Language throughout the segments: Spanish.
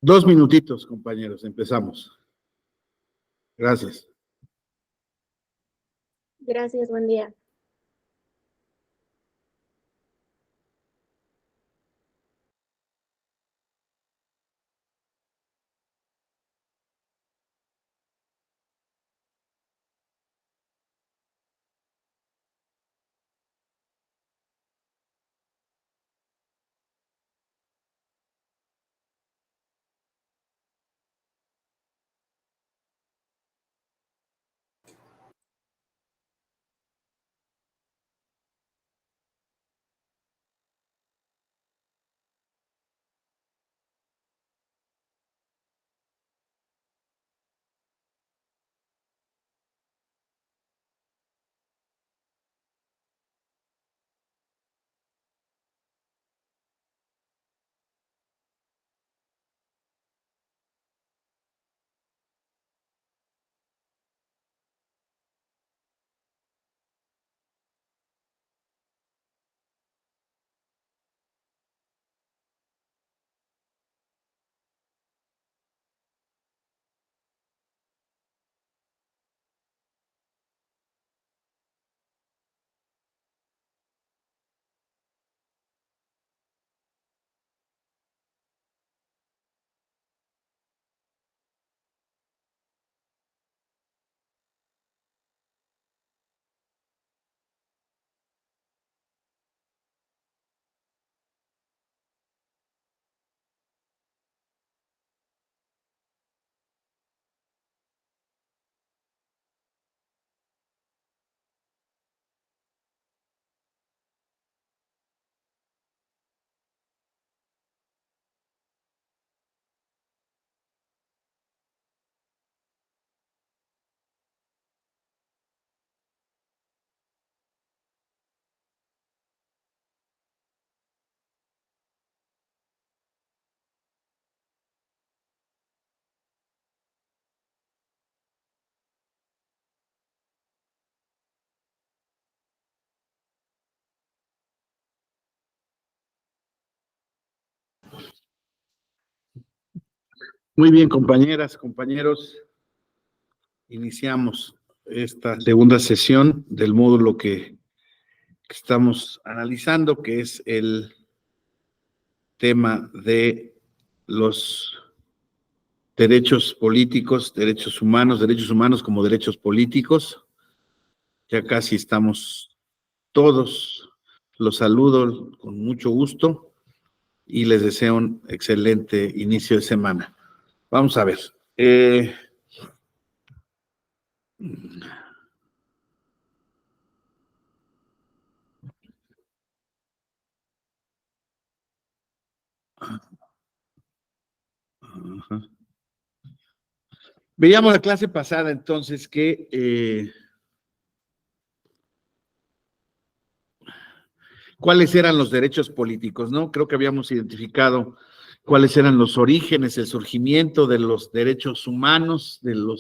2 minutitos, compañeros, empezamos. Gracias. Gracias, buen día. Muy bien, compañeras, compañeros. Iniciamos esta segunda sesión del módulo que estamos analizando, que es el tema de los derechos políticos, derechos humanos como derechos políticos. Ya casi estamos todos. Los saludo con mucho gusto y les deseo un excelente inicio de semana. Vamos a ver. Veíamos la clase pasada entonces que cuáles eran los derechos políticos, ¿no? Creo que habíamos identificado cuáles eran los orígenes, el surgimiento de los derechos humanos, del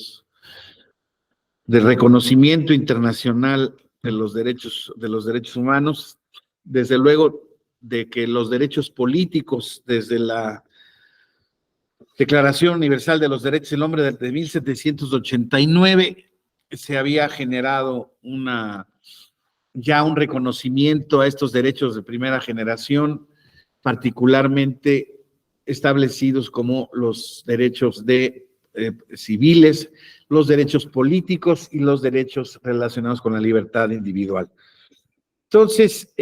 reconocimiento internacional de los derechos humanos, desde luego de que los derechos políticos, desde la Declaración Universal de los Derechos del Hombre de 1789, se había generado ya un reconocimiento a estos derechos de primera generación, particularmente establecidos como los derechos civiles, los derechos políticos y los derechos relacionados con la libertad individual. Entonces,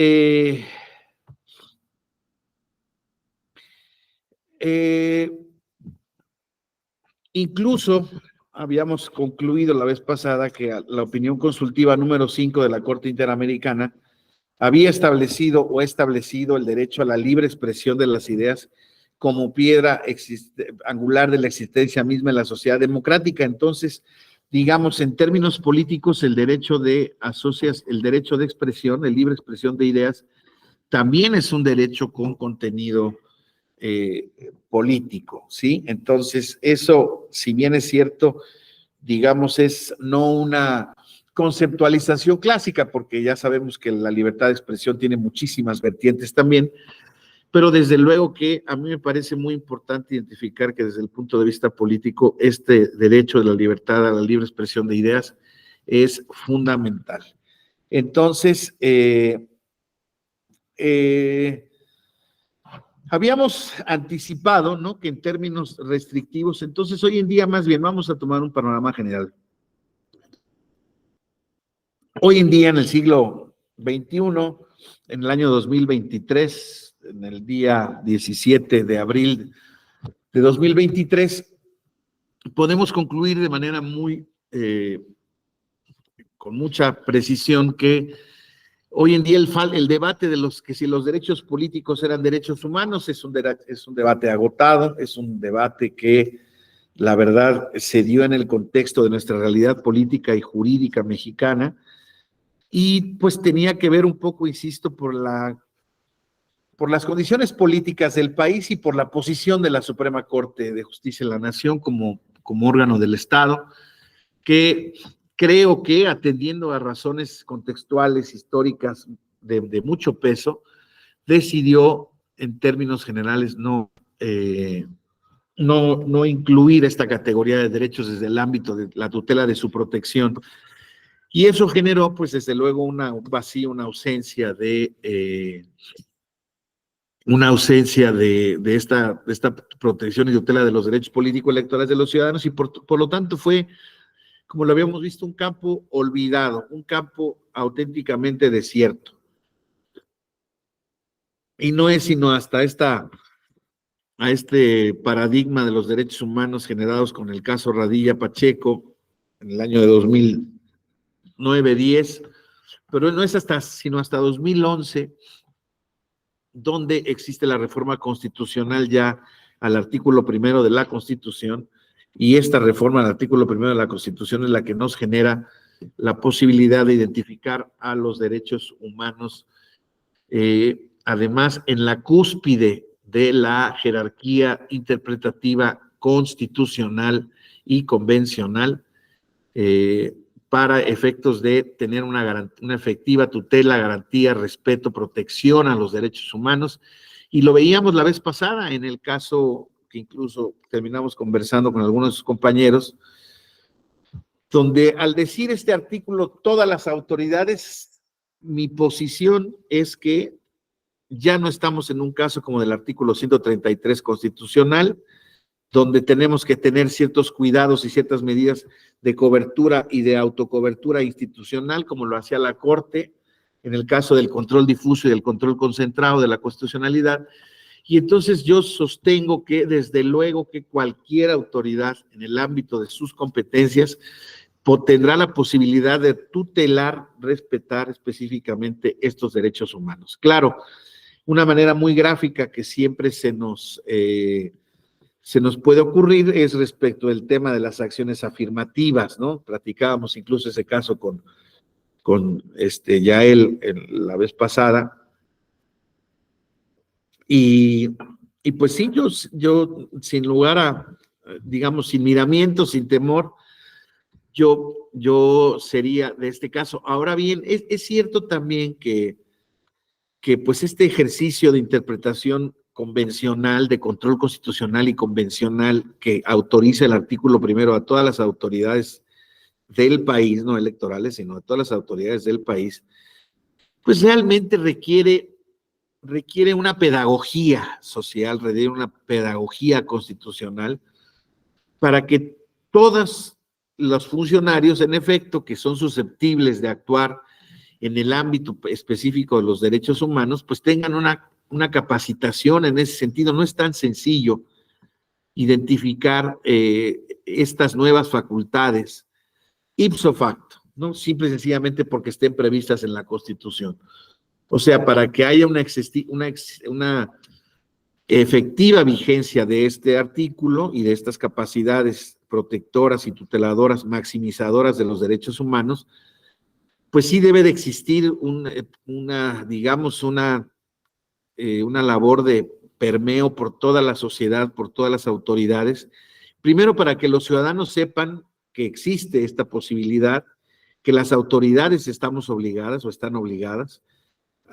incluso habíamos concluido la vez pasada que la opinión consultiva número 5 de la Corte Interamericana había establecido el derecho a la libre expresión de las ideas como piedra angular de la existencia misma en la sociedad democrática. Entonces, digamos, en términos políticos, el derecho de expresión, de libre expresión de ideas, también es un derecho con contenido político, ¿sí? Entonces, eso, si bien es cierto, digamos, es no una conceptualización clásica, porque ya sabemos que la libertad de expresión tiene muchísimas vertientes también, pero desde luego que a mí me parece muy importante identificar que desde el punto de vista político, este derecho de la libertad a la libre expresión de ideas es fundamental. Entonces, habíamos anticipado, ¿no?, que en términos restrictivos, entonces hoy en día más bien vamos a tomar un panorama general. Hoy en día, en el siglo XXI, en el año 2023, en el día 17 de abril de 2023, podemos concluir de manera muy, con mucha precisión que hoy en día el debate de que si los derechos políticos eran derechos humanos es un debate agotado, es un debate que la verdad se dio en el contexto de nuestra realidad política y jurídica mexicana y pues tenía que ver un poco, insisto, por las condiciones políticas del país y por la posición de la Suprema Corte de Justicia de la Nación como órgano del Estado, que creo que atendiendo a razones contextuales, históricas de mucho peso, decidió en términos generales no incluir esta categoría de derechos desde el ámbito de la tutela de su protección. Y eso generó, pues desde luego, un vacío, una ausencia de esta protección y tutela de los derechos políticos electorales de los ciudadanos y por lo tanto fue, como lo habíamos visto, un campo olvidado, un campo auténticamente desierto. Y no es sino hasta este paradigma de los derechos humanos generados con el caso Radilla Pacheco en el año de 2009-10, pero no es sino hasta 2011 donde existe la reforma constitucional ya al artículo 1 de la Constitución, y esta reforma al artículo 1 de la Constitución es la que nos genera la posibilidad de identificar a los derechos humanos, además en la cúspide de la jerarquía interpretativa constitucional y convencional, para efectos de tener una efectiva tutela, garantía, respeto, protección a los derechos humanos. Y lo veíamos la vez pasada en el caso que incluso terminamos conversando con algunos de sus compañeros, donde al decir este artículo, todas las autoridades, mi posición es que ya no estamos en un caso como del artículo 133 constitucional, donde tenemos que tener ciertos cuidados y ciertas medidas de cobertura y de autocobertura institucional, como lo hacía la Corte en el caso del control difuso y del control concentrado de la constitucionalidad. Y entonces yo sostengo que desde luego que cualquier autoridad en el ámbito de sus competencias tendrá la posibilidad de tutelar, respetar específicamente estos derechos humanos. Claro, una manera muy gráfica que siempre se nos puede ocurrir es respecto del tema de las acciones afirmativas, ¿no? Platicábamos incluso ese caso con Yael la vez pasada. Y pues sí, yo sin lugar a, digamos, sin miramientos, sin temor, yo sería de este caso. Ahora bien, es cierto también que pues este ejercicio de interpretación convencional, de control constitucional y convencional que autoriza el artículo 1 a todas las autoridades del país, no electorales, sino a todas las autoridades del país, pues realmente requiere una pedagogía social, requiere una pedagogía constitucional para que todos los funcionarios, en efecto, que son susceptibles de actuar en el ámbito específico de los derechos humanos, pues tengan una capacitación en ese sentido. No es tan sencillo identificar estas nuevas facultades ipso facto, ¿no? Simple y sencillamente porque estén previstas en la Constitución. O sea, para que haya una efectiva vigencia de este artículo y de estas capacidades protectoras y tuteladoras, maximizadoras de los derechos humanos, pues sí debe de existir una labor de permeo por toda la sociedad, por todas las autoridades, primero para que los ciudadanos sepan que existe esta posibilidad, que las autoridades estamos obligadas o están obligadas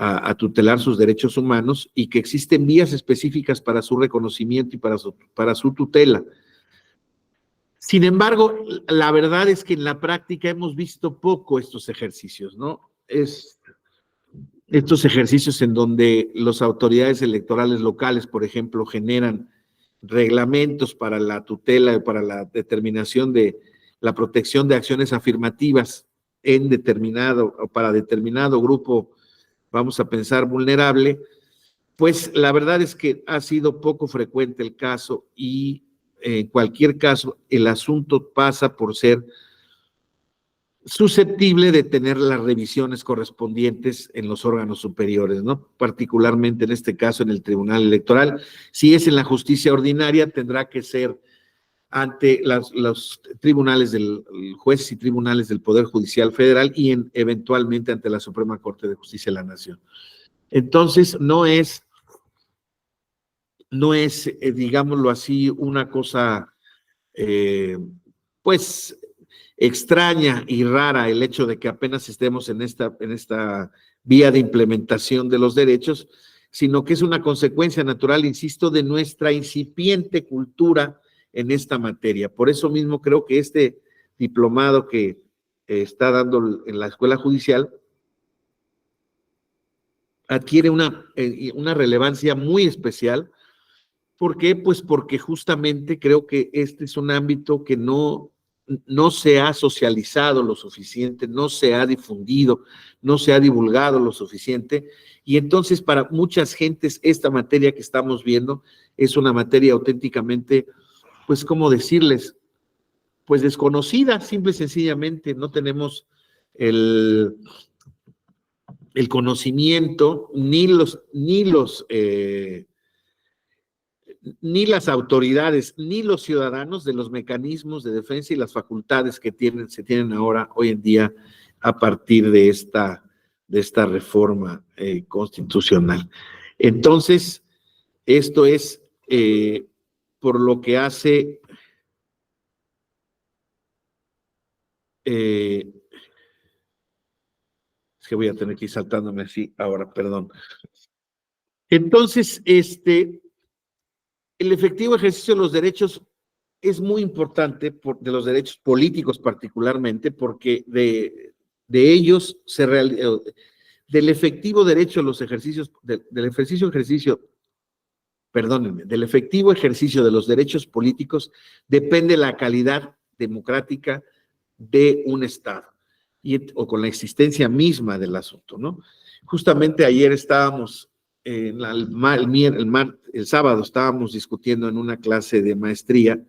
a tutelar sus derechos humanos y que existen vías específicas para su reconocimiento y para su tutela. Sin embargo, la verdad es que en la práctica hemos visto poco estos ejercicios, ¿no? Estos ejercicios en donde las autoridades electorales locales, por ejemplo, generan reglamentos para la tutela, para la determinación de la protección de acciones afirmativas en determinado o para determinado grupo, vamos a pensar, vulnerable, pues la verdad es que ha sido poco frecuente el caso y en cualquier caso el asunto pasa por ser susceptible de tener las revisiones correspondientes en los órganos superiores, ¿no? Particularmente en este caso en el Tribunal Electoral. Si es en la justicia ordinaria, tendrá que ser ante los tribunales del jueces y tribunales del Poder Judicial Federal y eventualmente ante la Suprema Corte de Justicia de la Nación. Entonces, no es digámoslo así, una cosa, pues, extraña y rara el hecho de que apenas estemos en esta vía de implementación de los derechos, sino que es una consecuencia natural, insisto, de nuestra incipiente cultura en esta materia. Por eso mismo creo que este diplomado que está dando en la Escuela Judicial adquiere una relevancia muy especial. ¿Por qué? Pues porque justamente creo que este es un ámbito que no se ha socializado lo suficiente, no se ha difundido, no se ha divulgado lo suficiente, y entonces para muchas gentes esta materia que estamos viendo es una materia auténticamente, pues, ¿cómo decirles? Pues desconocida, simple y sencillamente, no tenemos el conocimiento, ni las autoridades, ni los ciudadanos de los mecanismos de defensa y las facultades que se tienen ahora, hoy en día, a partir de esta reforma constitucional. Entonces, esto es por lo que hace es que voy a tener que ir saltándome así ahora, perdón. Entonces, el efectivo ejercicio de los derechos es muy importante, de los derechos políticos particularmente, porque de ellos del efectivo derecho a los ejercicios, del efectivo ejercicio de los derechos políticos depende la calidad democrática de un Estado o con la existencia misma del asunto, ¿no? Justamente ayer estábamos, el sábado estábamos discutiendo en una clase de maestría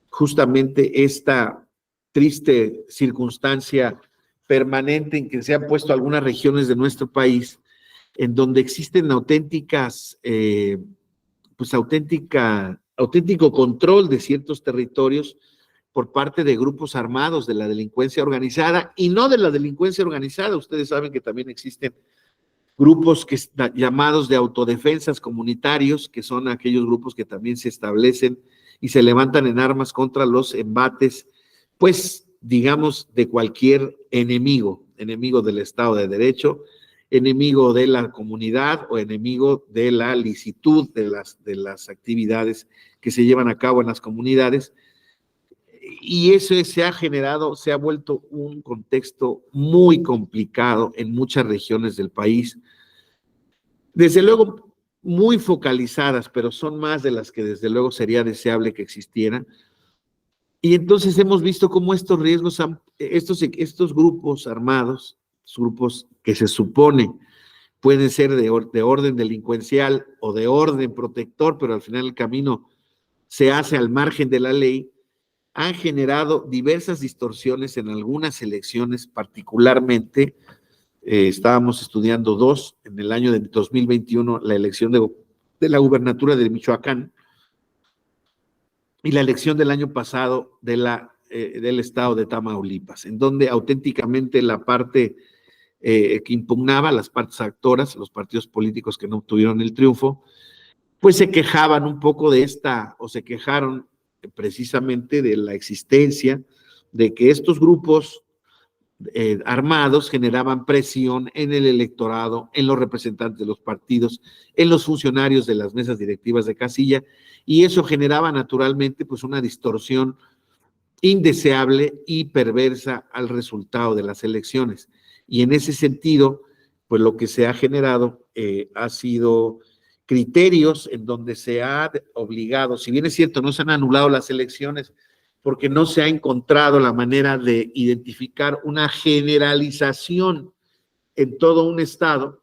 justamente esta triste circunstancia permanente en que se han puesto algunas regiones de nuestro país en donde existen auténtico control de ciertos territorios por parte de grupos armados de la delincuencia organizada y no de la delincuencia organizada. Ustedes saben que también existen grupos llamados de autodefensas comunitarios, que son aquellos grupos que también se establecen y se levantan en armas contra los embates, pues, digamos, de cualquier enemigo del Estado de Derecho, enemigo de la comunidad o enemigo de la licitud de las actividades que se llevan a cabo en las comunidades. Y eso se ha vuelto un contexto muy complicado en muchas regiones del país. Desde luego, muy focalizadas, pero son más de las que desde luego sería deseable que existieran. Y entonces hemos visto cómo estos riesgos, estos grupos armados, grupos que se supone pueden ser de orden delincuencial o de orden protector, pero al final el camino se hace al margen de la ley, han generado diversas distorsiones en algunas elecciones, particularmente estábamos estudiando dos en el año de 2021, la elección de la gubernatura de Michoacán y la elección del año pasado del estado de Tamaulipas, en donde auténticamente la parte que impugnaba, las partes actoras, los partidos políticos que no obtuvieron el triunfo, pues se quejaban un poco se quejaron precisamente de la existencia de que estos grupos armados generaban presión en el electorado, en los representantes de los partidos, en los funcionarios de las mesas directivas de casilla, y eso generaba naturalmente pues una distorsión indeseable y perversa al resultado de las elecciones. Y en ese sentido, pues lo que se ha generado ha sido criterios en donde se ha obligado, si bien es cierto, no se han anulado las elecciones, porque no se ha encontrado la manera de identificar una generalización en todo un estado.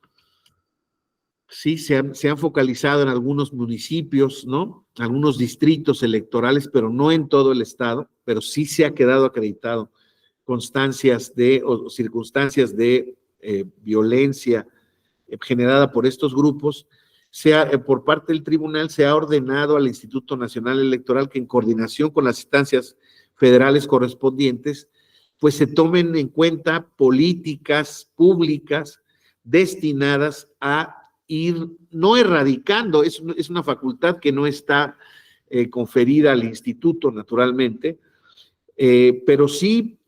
Sí, se han focalizado en algunos municipios, ¿no? Algunos distritos electorales, pero no en todo el estado, pero sí se ha quedado acreditado constancias o circunstancias de violencia generada por estos grupos. Por parte del tribunal se ha ordenado al Instituto Nacional Electoral que en coordinación con las instancias federales correspondientes, pues se tomen en cuenta políticas públicas destinadas a ir, no erradicando, es una facultad que no está conferida al instituto naturalmente, pero sí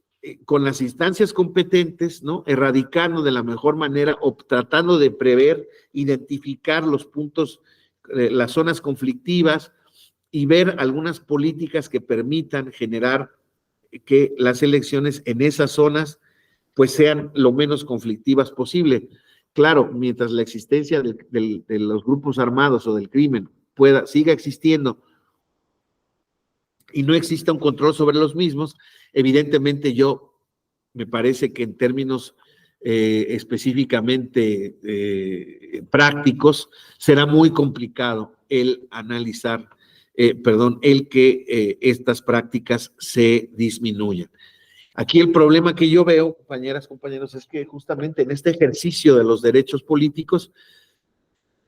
con las instancias competentes, ¿no? Erradicando de la mejor manera o tratando de prever, identificar los puntos, las zonas conflictivas y ver algunas políticas que permitan generar que las elecciones en esas zonas pues sean lo menos conflictivas posible. Claro, mientras la existencia de los grupos armados o del crimen siga existiendo y no exista un control sobre los mismos, evidentemente me parece que en términos específicamente prácticos, será muy complicado el analizar, el que estas prácticas se disminuyan. Aquí el problema que yo veo, compañeras, compañeros, es que justamente en este ejercicio de los derechos políticos,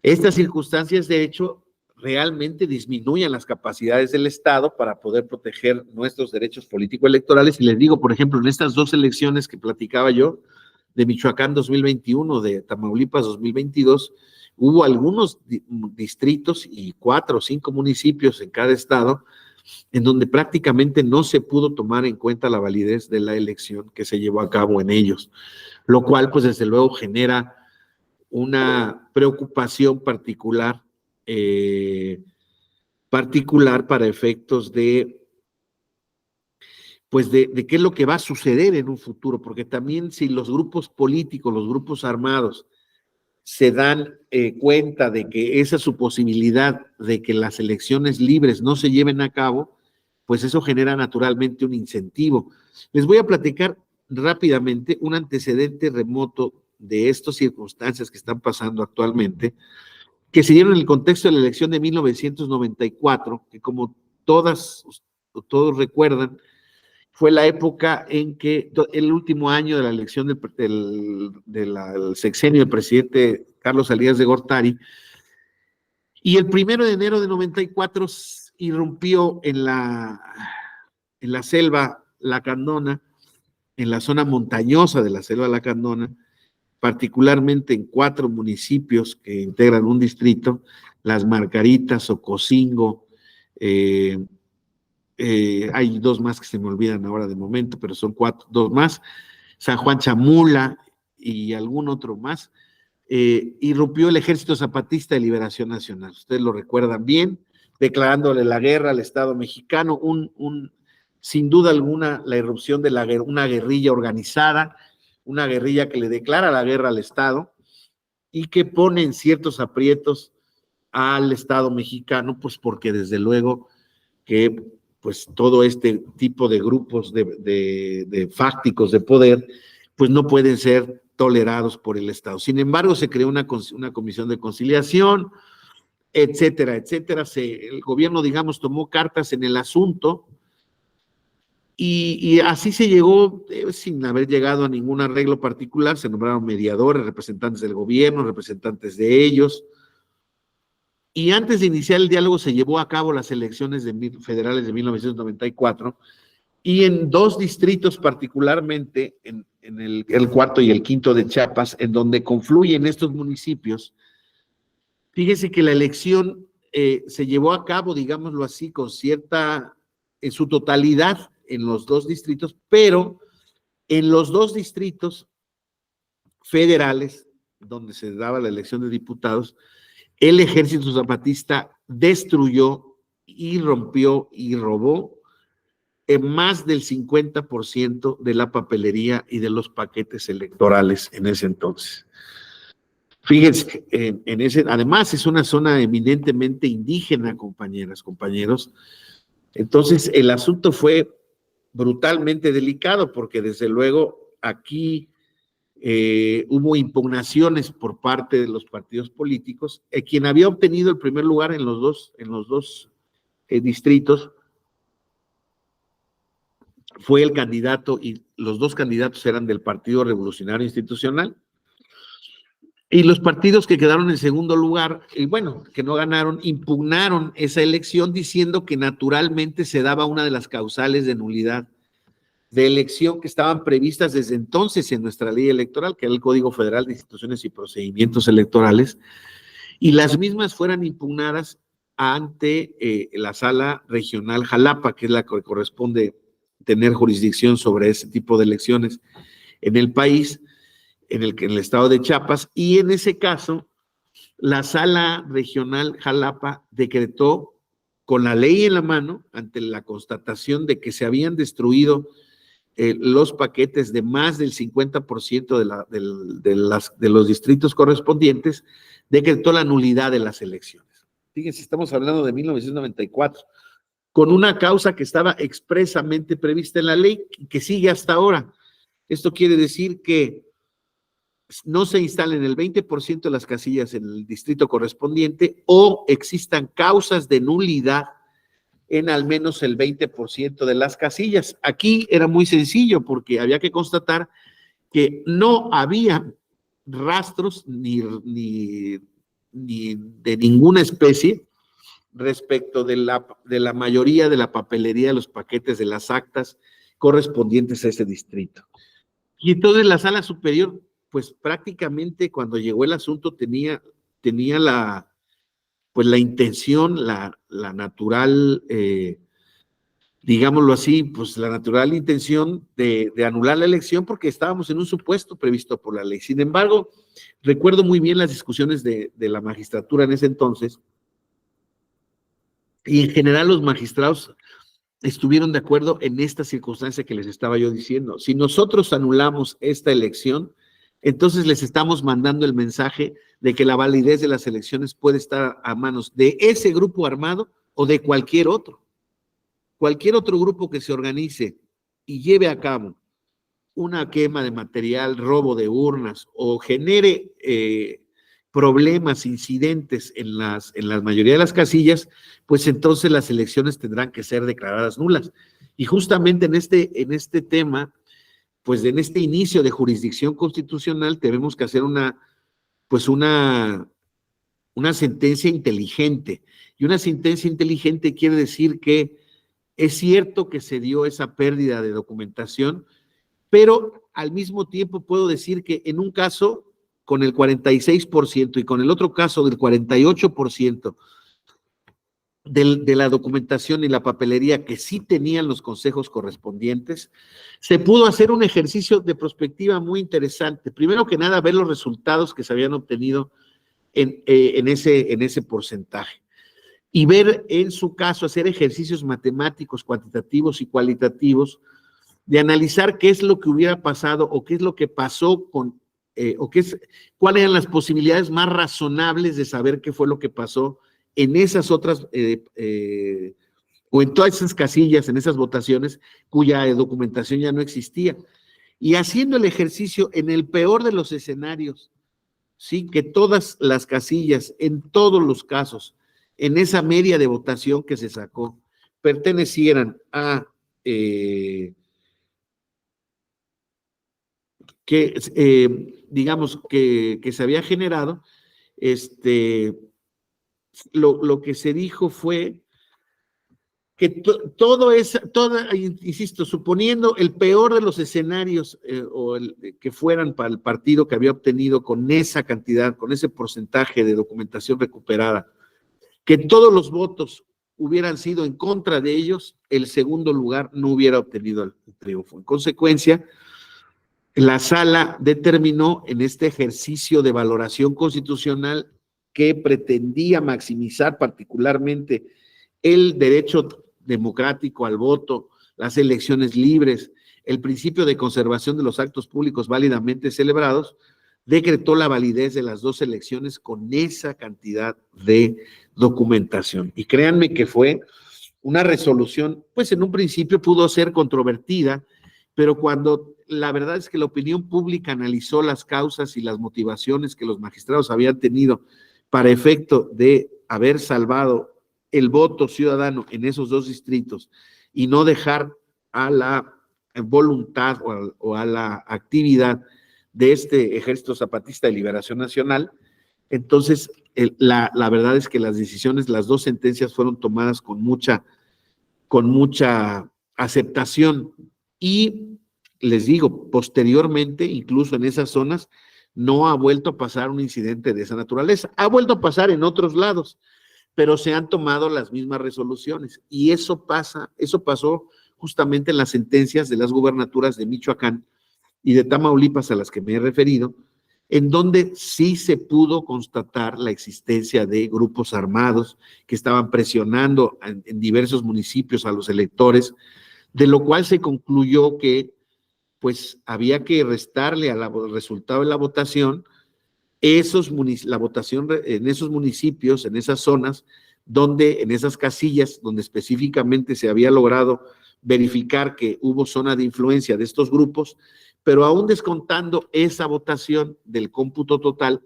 estas circunstancias de hecho realmente disminuyen las capacidades del Estado para poder proteger nuestros derechos político-electorales. Y les digo, por ejemplo, en estas dos elecciones que platicaba yo, de Michoacán 2021, de Tamaulipas 2022, hubo algunos distritos y 4 o 5 municipios en cada estado en donde prácticamente no se pudo tomar en cuenta la validez de la elección que se llevó a cabo en ellos, lo cual pues desde luego genera una preocupación particular para efectos de pues de qué es lo que va a suceder en un futuro, porque también si los grupos políticos, los grupos armados se dan cuenta de que esa es su posibilidad de que las elecciones libres no se lleven a cabo, pues eso genera naturalmente un incentivo. Les voy a platicar rápidamente un antecedente remoto de estas circunstancias que están pasando actualmente, que se dieron en el contexto de la elección de 1994, que como todos recuerdan, fue la época en que el último año de la elección del sexenio del presidente Carlos Salinas de Gortari, y el 1 de enero de 94 irrumpió en la selva lacandona, en la zona montañosa de la selva lacandona, particularmente en 4 municipios que integran un distrito, Las Margaritas, Ocosingo, hay 2 más que se me olvidan ahora de momento, pero son 2 más, San Juan Chamula y algún otro más, irrumpió el Ejército Zapatista de Liberación Nacional. Ustedes lo recuerdan bien, declarándole la guerra al Estado mexicano, sin duda alguna la irrupción de una guerrilla organizada, una guerrilla que le declara la guerra al Estado y que pone en ciertos aprietos al Estado mexicano, pues porque desde luego que pues todo este tipo de grupos de fácticos de poder, pues no pueden ser tolerados por el Estado. Sin embargo, se creó una comisión de conciliación, etcétera, etcétera. El gobierno, digamos, tomó cartas en el asunto y así se llegó, sin haber llegado a ningún arreglo particular, se nombraron mediadores, representantes del gobierno, representantes de ellos, y antes de iniciar el diálogo se llevó a cabo las elecciones federales de 1994, y en 2 distritos particularmente, en el 4º y el 5º de Chiapas, en donde confluyen estos municipios, fíjese que la elección se llevó a cabo, digámoslo así, en su totalidad en los 2 distritos, pero En los dos distritos federales, donde se daba la elección de diputados, el ejército zapatista destruyó y rompió y robó en más del 50% de la papelería y de los paquetes electorales en ese entonces. Fíjense, además es una zona eminentemente indígena, compañeras, compañeros. Entonces el asunto fue brutalmente delicado porque desde luego aquí hubo impugnaciones por parte de los partidos políticos. Quien había obtenido el primer lugar en los dos distritos fue el candidato, y los dos candidatos eran del Partido Revolucionario Institucional, y los partidos que quedaron en segundo lugar, y bueno, que no ganaron, impugnaron esa elección diciendo que naturalmente se daba una de las causales de nulidad de elección que estaban previstas desde entonces en nuestra ley electoral, que era el Código Federal de Instituciones y Procedimientos Electorales, y las mismas fueran impugnadas ante la Sala Regional Jalapa, que es la que corresponde tener jurisdicción sobre ese tipo de elecciones en el país, en el estado de Chiapas, y en ese caso, la Sala Regional Jalapa decretó con la ley en la mano, ante la constatación de que se habían destruido los paquetes de más del 50% de los distritos correspondientes, decretó la nulidad de las elecciones. Fíjense, estamos hablando de 1994, con una causa que estaba expresamente prevista en la ley y que sigue hasta ahora. Esto quiere decir que no se instalen el 20% de las casillas en el distrito correspondiente o existan causas de nulidad en al menos el 20% de las casillas. Aquí era muy sencillo porque había que constatar que no había rastros ni de ninguna especie respecto de la mayoría de la papelería de los paquetes de las actas correspondientes a ese distrito. Y entonces la Sala Superior, pues prácticamente cuando llegó el asunto tenía la intención, la natural, digámoslo así, pues la natural intención de anular la elección porque estábamos en un supuesto previsto por la ley. Sin embargo, recuerdo muy bien las discusiones de la magistratura en ese entonces, y en general los magistrados estuvieron de acuerdo en esta circunstancia que les estaba yo diciendo. Si nosotros anulamos esta elección, entonces les estamos mandando el mensaje de que la validez de las elecciones puede estar a manos de ese grupo armado o de cualquier otro. Cualquier otro grupo que se organice y lleve a cabo una quema de material, robo de urnas o genere problemas, incidentes en la mayoría de las casillas, pues entonces las elecciones tendrán que ser declaradas nulas. Y justamente en este tema, pues en este inicio de jurisdicción constitucional tenemos que hacer una sentencia inteligente. Y una sentencia inteligente quiere decir que es cierto que se dio esa pérdida de documentación, pero al mismo tiempo puedo decir que en un caso con el 46% y con el otro caso del 48% de la documentación y la papelería que sí tenían los consejos correspondientes, se pudo hacer un ejercicio de prospectiva muy interesante. Primero que nada, ver los resultados que se habían obtenido en ese porcentaje. Y ver en su caso, hacer ejercicios matemáticos, cuantitativos y cualitativos, de analizar qué es lo que hubiera pasado o qué es lo que pasó con, cuáles eran las posibilidades más razonables de saber qué fue lo que pasó en esas otras, o en todas esas casillas, en esas votaciones, cuya documentación ya no existía. Y haciendo el ejercicio en el peor de los escenarios, sí, que todas las casillas, en todos los casos, en esa media de votación que se sacó, pertenecieran a digamos que se había generado, lo que se dijo fue que insisto, suponiendo el peor de los escenarios que fueran para el partido que había obtenido con esa cantidad, con ese porcentaje de documentación recuperada, que todos los votos hubieran sido en contra de ellos, el segundo lugar no hubiera obtenido el triunfo. En consecuencia, la sala determinó en este ejercicio de valoración constitucional que pretendía maximizar particularmente el derecho democrático al voto, las elecciones libres, el principio de conservación de los actos públicos válidamente celebrados, decretó la validez de las dos elecciones con esa cantidad de documentación. Y créanme que fue una resolución, pues en un principio pudo ser controvertida, pero cuando la verdad es que la opinión pública analizó las causas y las motivaciones que los magistrados habían tenido para efecto de haber salvado el voto ciudadano en esos dos distritos y no dejar a la voluntad o a la actividad de este Ejército Zapatista de Liberación Nacional, entonces la verdad es que las decisiones, las dos sentencias fueron tomadas con mucha aceptación y les digo, posteriormente, incluso en esas zonas, no ha vuelto a pasar un incidente de esa naturaleza. Ha vuelto a pasar en otros lados, pero se han tomado las mismas resoluciones. Y eso pasó justamente en las sentencias de las gubernaturas de Michoacán y de Tamaulipas a las que me he referido, en donde sí se pudo constatar la existencia de grupos armados que estaban presionando en diversos municipios a los electores, de lo cual se concluyó que pues había que restarle al resultado de la votación la votación en esos municipios, en esas zonas, donde en esas casillas, donde específicamente se había logrado verificar que hubo zona de influencia de estos grupos, pero aún descontando esa votación del cómputo total,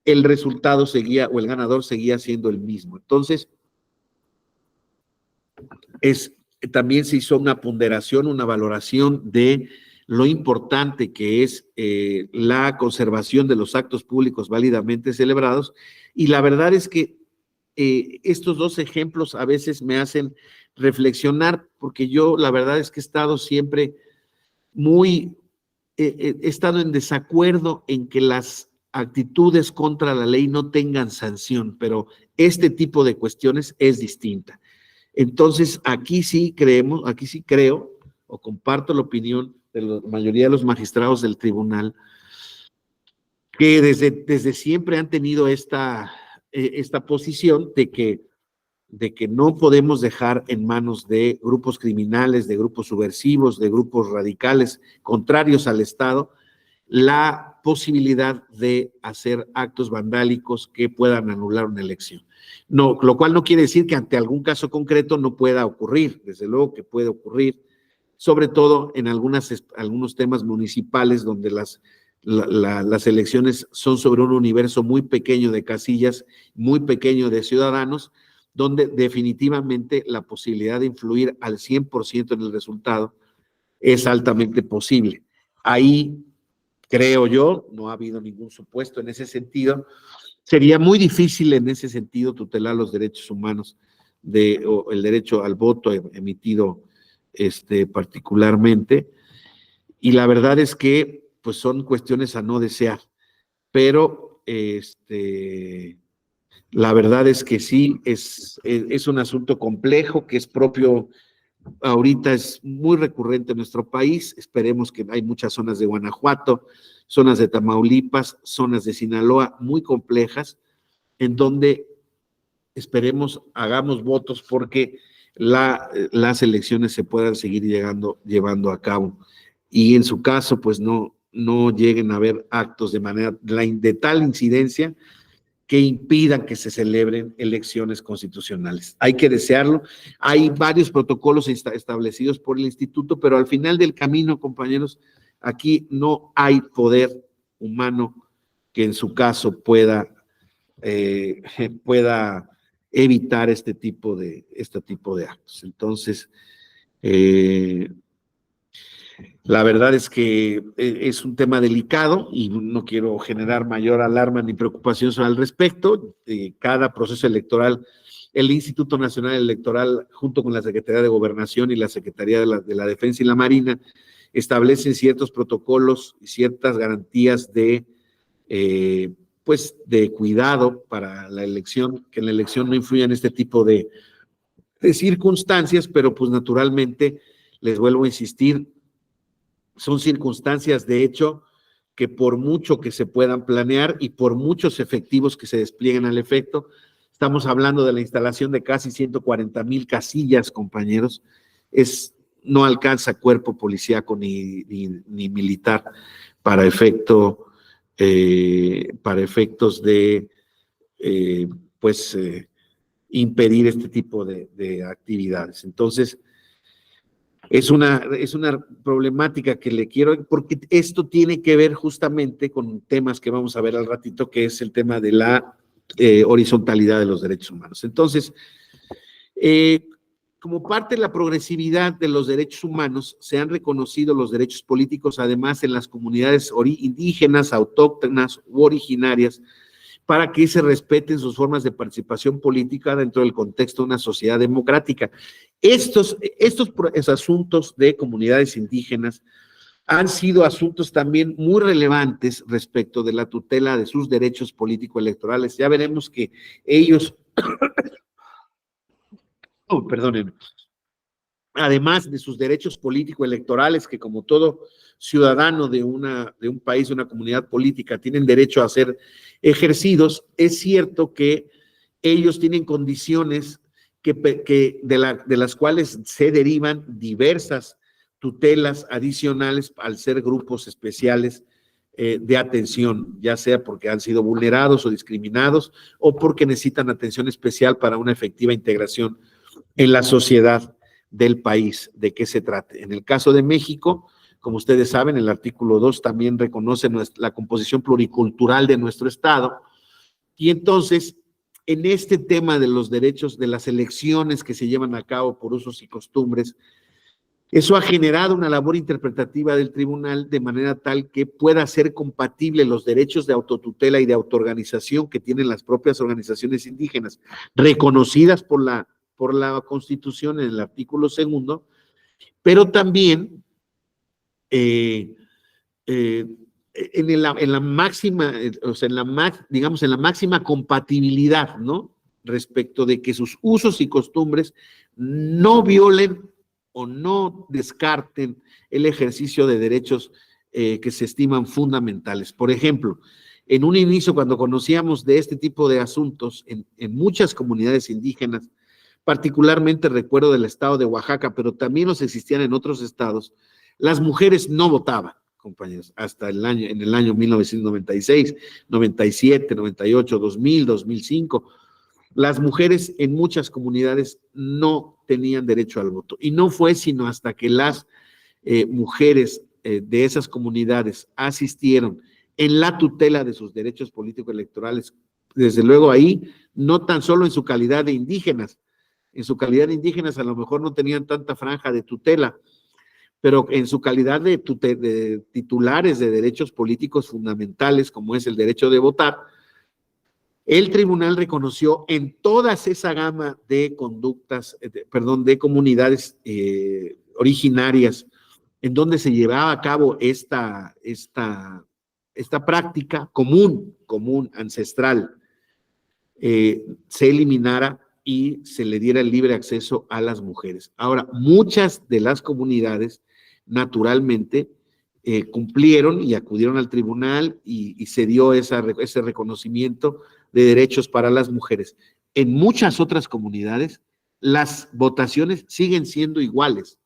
el resultado seguía o el ganador seguía siendo el mismo. Entonces, también se hizo una ponderación, una valoración de lo importante que es la conservación de los actos públicos válidamente celebrados, y la verdad es que estos dos ejemplos a veces me hacen reflexionar, porque yo la verdad es que he estado siempre he estado en desacuerdo en que las actitudes contra la ley no tengan sanción, pero este tipo de cuestiones es distinta. Entonces, aquí sí creo, o comparto la opinión de la mayoría de los magistrados del tribunal, que desde siempre han tenido esta posición de que no podemos dejar en manos de grupos criminales, de grupos subversivos, de grupos radicales contrarios al Estado, la posibilidad de hacer actos vandálicos que puedan anular una elección. No, lo cual no quiere decir que ante algún caso concreto no pueda ocurrir, desde luego que puede ocurrir, sobre todo en algunos temas municipales donde las elecciones son sobre un universo muy pequeño de casillas, muy pequeño de ciudadanos, donde definitivamente la posibilidad de influir al 100% en el resultado es altamente posible. Ahí, creo yo, no ha habido ningún supuesto en ese sentido. Sería muy difícil en ese sentido tutelar los derechos humanos o el derecho al voto emitido particularmente. Y la verdad es que pues son cuestiones a no desear, pero la verdad es que sí, es un asunto complejo que es propio, ahorita es muy recurrente en nuestro país. Esperemos que hay muchas zonas de Guanajuato, zonas de Tamaulipas, zonas de Sinaloa muy complejas, en donde esperemos hagamos votos porque las elecciones se puedan seguir llevando a cabo. Y en su caso, pues no lleguen a haber actos de tal incidencia que impidan que se celebren elecciones constitucionales. Hay que desearlo. Hay varios protocolos establecidos por el instituto, pero al final del camino, compañeros, aquí no hay poder humano que en su caso pueda evitar este tipo de actos. Entonces, la verdad es que es un tema delicado y no quiero generar mayor alarma ni preocupación al respecto. Cada proceso electoral, el Instituto Nacional Electoral, junto con la Secretaría de Gobernación y la Secretaría de la Defensa y la Marina, establecen ciertos protocolos y ciertas garantías de cuidado para la elección, que en la elección no influyan este tipo de circunstancias, pero pues naturalmente, les vuelvo a insistir, son circunstancias de hecho que por mucho que se puedan planear y por muchos efectivos que se desplieguen al efecto, estamos hablando de la instalación de casi 140,000 casillas, compañeros, no alcanza cuerpo policíaco ni militar para efectos de impedir este tipo de actividades. Entonces, es una problemática que le quiero, porque esto tiene que ver justamente con temas que vamos a ver al ratito, que es el tema de la horizontalidad de los derechos humanos. Entonces, como parte de la progresividad de los derechos humanos, se han reconocido los derechos políticos, además, en las comunidades indígenas, autóctonas u originarias, para que se respeten sus formas de participación política dentro del contexto de una sociedad democrática. Estos asuntos de comunidades indígenas han sido asuntos también muy relevantes respecto de la tutela de sus derechos político-electorales. Ya veremos que ellos, perdonen, además de sus derechos político-electorales, que como todo ciudadano de un país, de una comunidad política, tienen derecho a ser ejercidos, es cierto que ellos tienen condiciones de las cuales se derivan diversas tutelas adicionales al ser grupos especiales de atención, ya sea porque han sido vulnerados o discriminados o porque necesitan atención especial para una efectiva integración en la sociedad del país, de qué se trate. En el caso de México, como ustedes saben, el artículo 2 también reconoce la composición pluricultural de nuestro Estado, y entonces, en este tema de los derechos, de las elecciones que se llevan a cabo por usos y costumbres, eso ha generado una labor interpretativa del tribunal de manera tal que pueda ser compatible los derechos de autotutela y de autoorganización que tienen las propias organizaciones indígenas, reconocidas por la Constitución en el artículo 2, pero también en la máxima, o sea, digamos, en la máxima compatibilidad, ¿no? Respecto de que sus usos y costumbres no violen o no descarten el ejercicio de derechos que se estiman fundamentales. Por ejemplo, en un inicio, cuando conocíamos de este tipo de asuntos en muchas comunidades indígenas, particularmente recuerdo del estado de Oaxaca, pero también los existían en otros estados, las mujeres no votaban, compañeros, hasta en el año 1996, 97, 98, 2000, 2005. Las mujeres en muchas comunidades no tenían derecho al voto. Y no fue sino hasta que las mujeres de esas comunidades asistieron en la tutela de sus derechos político-electorales, desde luego ahí, no tan solo en su calidad de indígenas, en su calidad de indígenas a lo mejor no tenían tanta franja de tutela, pero en su calidad de titulares de derechos políticos fundamentales, como es el derecho de votar, el tribunal reconoció en toda esa gama de conductas, de comunidades originarias, en donde se llevaba a cabo esta práctica común, ancestral, se eliminara y se le diera el libre acceso a las mujeres. Ahora, muchas de las comunidades, naturalmente, cumplieron y acudieron al tribunal y se dio ese reconocimiento de derechos para las mujeres. En muchas otras comunidades, las votaciones siguen siendo iguales.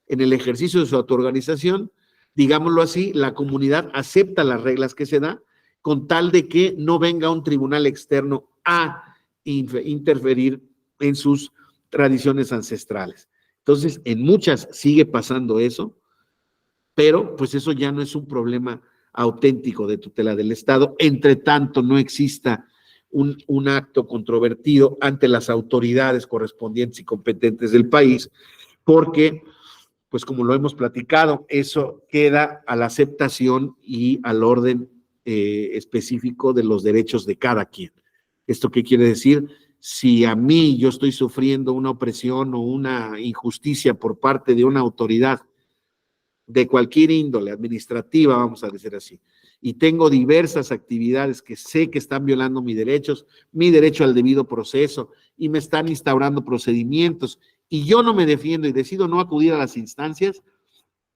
En el ejercicio de su autoorganización, digámoslo así, la comunidad acepta las reglas que se da con tal de que no venga un tribunal externo a interferir en sus tradiciones ancestrales. Entonces, en muchas sigue pasando eso, pero pues eso ya no es un problema auténtico de tutela del Estado, entre tanto no exista un acto controvertido ante las autoridades correspondientes y competentes del país, porque, pues como lo hemos platicado, eso queda a la aceptación y al orden específico de los derechos de cada quien. ¿Esto qué quiere decir? Si a mí yo estoy sufriendo una opresión o una injusticia por parte de una autoridad de cualquier índole administrativa, vamos a decir así, y tengo diversas actividades que sé que están violando mis derechos, mi derecho al debido proceso, y me están instaurando procedimientos, y yo no me defiendo y decido no acudir a las instancias,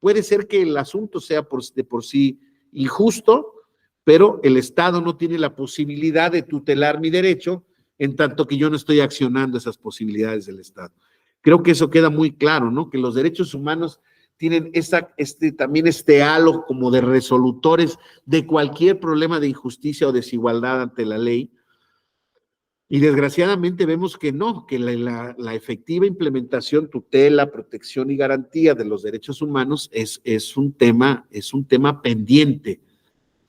puede ser que el asunto sea de por sí injusto, pero el Estado no tiene la posibilidad de tutelar mi derecho, en tanto que yo no estoy accionando esas posibilidades del Estado. Creo que eso queda muy claro, ¿no? Que los derechos humanos tienen también este halo como de resolutores de cualquier problema de injusticia o desigualdad ante la ley. Y desgraciadamente vemos que no, que la efectiva implementación, tutela, protección y garantía de los derechos humanos es un tema pendiente,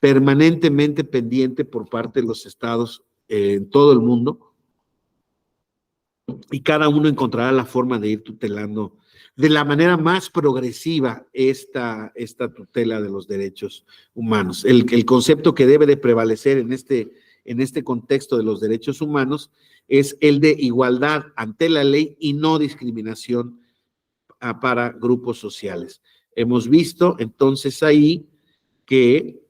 permanentemente pendiente por parte de los estados en todo el mundo, y cada uno encontrará la forma de ir tutelando de la manera más progresiva esta tutela de los derechos humanos. El concepto que debe de prevalecer en este contexto de los derechos humanos es el de igualdad ante la ley y no discriminación para grupos sociales. Hemos visto entonces ahí que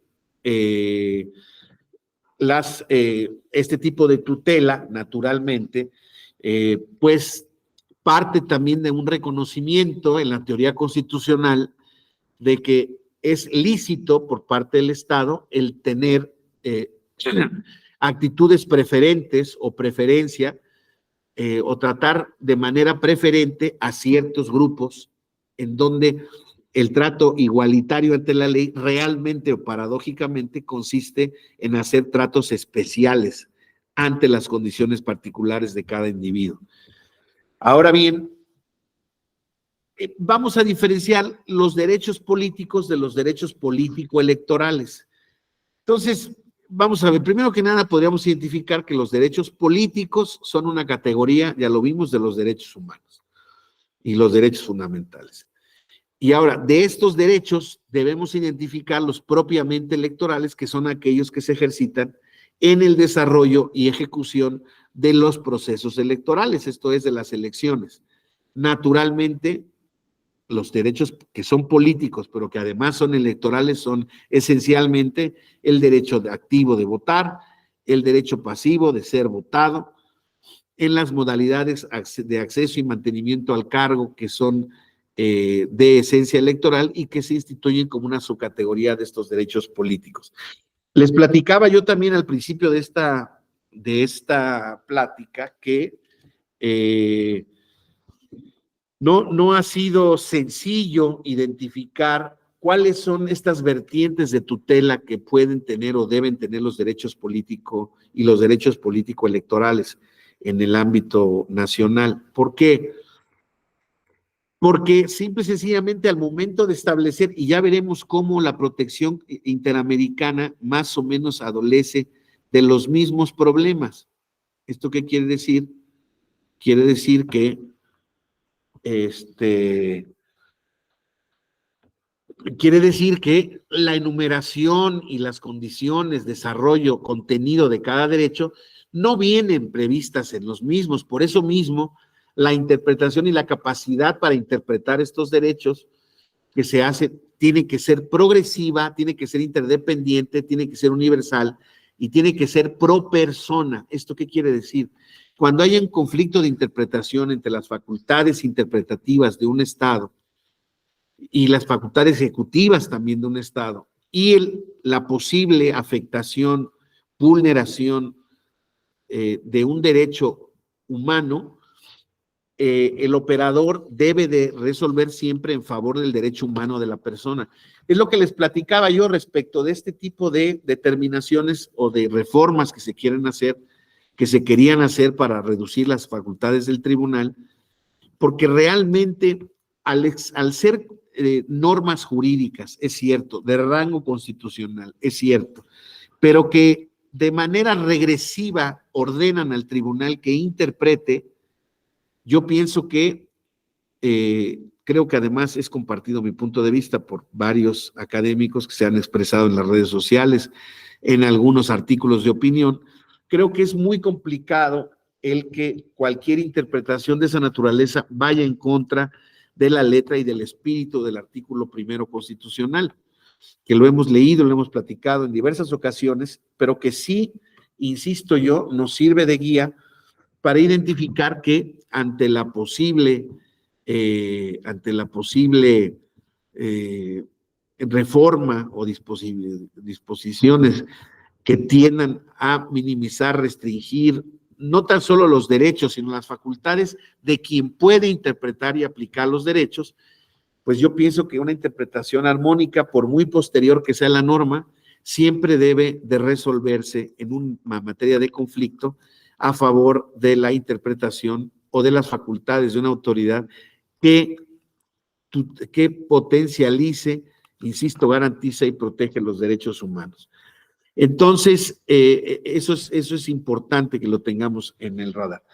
este tipo de tutela, naturalmente, pues parte también de un reconocimiento en la teoría constitucional de que es lícito por parte del Estado el tener actitudes preferentes o preferencia o tratar de manera preferente a ciertos grupos en donde el trato igualitario ante la ley realmente o paradójicamente consiste en hacer tratos especiales ante las condiciones particulares de cada individuo. Ahora bien, vamos a diferenciar los derechos políticos de los derechos político-electorales. Entonces, vamos a ver, primero que nada podríamos identificar que los derechos políticos son una categoría, ya lo vimos, de los derechos humanos y los derechos fundamentales. Y ahora, de estos derechos debemos identificar los propiamente electorales, que son aquellos que se ejercitan en el desarrollo y ejecución de los procesos electorales, esto es, de las elecciones. Naturalmente, los derechos que son políticos, pero que además son electorales, son esencialmente el derecho activo de votar, el derecho pasivo de ser votado, en las modalidades de acceso y mantenimiento al cargo que son de esencia electoral y que se instituyen como una subcategoría de estos derechos políticos. Les platicaba yo también al principio de esta plática que no ha sido sencillo identificar cuáles son estas vertientes de tutela que pueden tener o deben tener los derechos políticos y los derechos político-electorales en el ámbito nacional. ¿Por qué? Porque simple y sencillamente al momento de establecer, y ya veremos cómo la protección interamericana más o menos adolece de los mismos problemas. ¿Esto qué quiere decir? Quiere decir que la enumeración y las condiciones, desarrollo, contenido de cada derecho no vienen previstas en los mismos. Por eso mismo, la interpretación y la capacidad para interpretar estos derechos que se hace tiene que ser progresiva, tiene que ser interdependiente, tiene que ser universal y tiene que ser pro persona. ¿Esto qué quiere decir? Cuando hay un conflicto de interpretación entre las facultades interpretativas de un Estado y las facultades ejecutivas también de un Estado, y la posible afectación, vulneración de un derecho humano, el operador debe de resolver siempre en favor del derecho humano de la persona. Es lo que les platicaba yo respecto de este tipo de determinaciones o de reformas que se quieren hacer, que se querían hacer para reducir las facultades del tribunal, porque realmente al ser normas jurídicas, es cierto, de rango constitucional, es cierto, pero que de manera regresiva ordenan al tribunal que interprete, yo pienso que, creo que además es compartido mi punto de vista por varios académicos que se han expresado en las redes sociales, en algunos artículos de opinión, creo que es muy complicado el que cualquier interpretación de esa naturaleza vaya en contra de la letra y del espíritu del artículo primero constitucional, que lo hemos leído, lo hemos platicado en diversas ocasiones, pero que sí, insisto yo, nos sirve de guía para identificar que ante la posible reforma o disposiciones que tiendan a minimizar, restringir, no tan solo los derechos, sino las facultades de quien puede interpretar y aplicar los derechos, pues yo pienso que una interpretación armónica, por muy posterior que sea la norma, siempre debe de resolverse en una materia de conflicto a favor de la interpretación o de las facultades de una autoridad que potencialice, insisto, garantiza y protege los derechos humanos. Entonces, eso es importante que lo tengamos en el radar.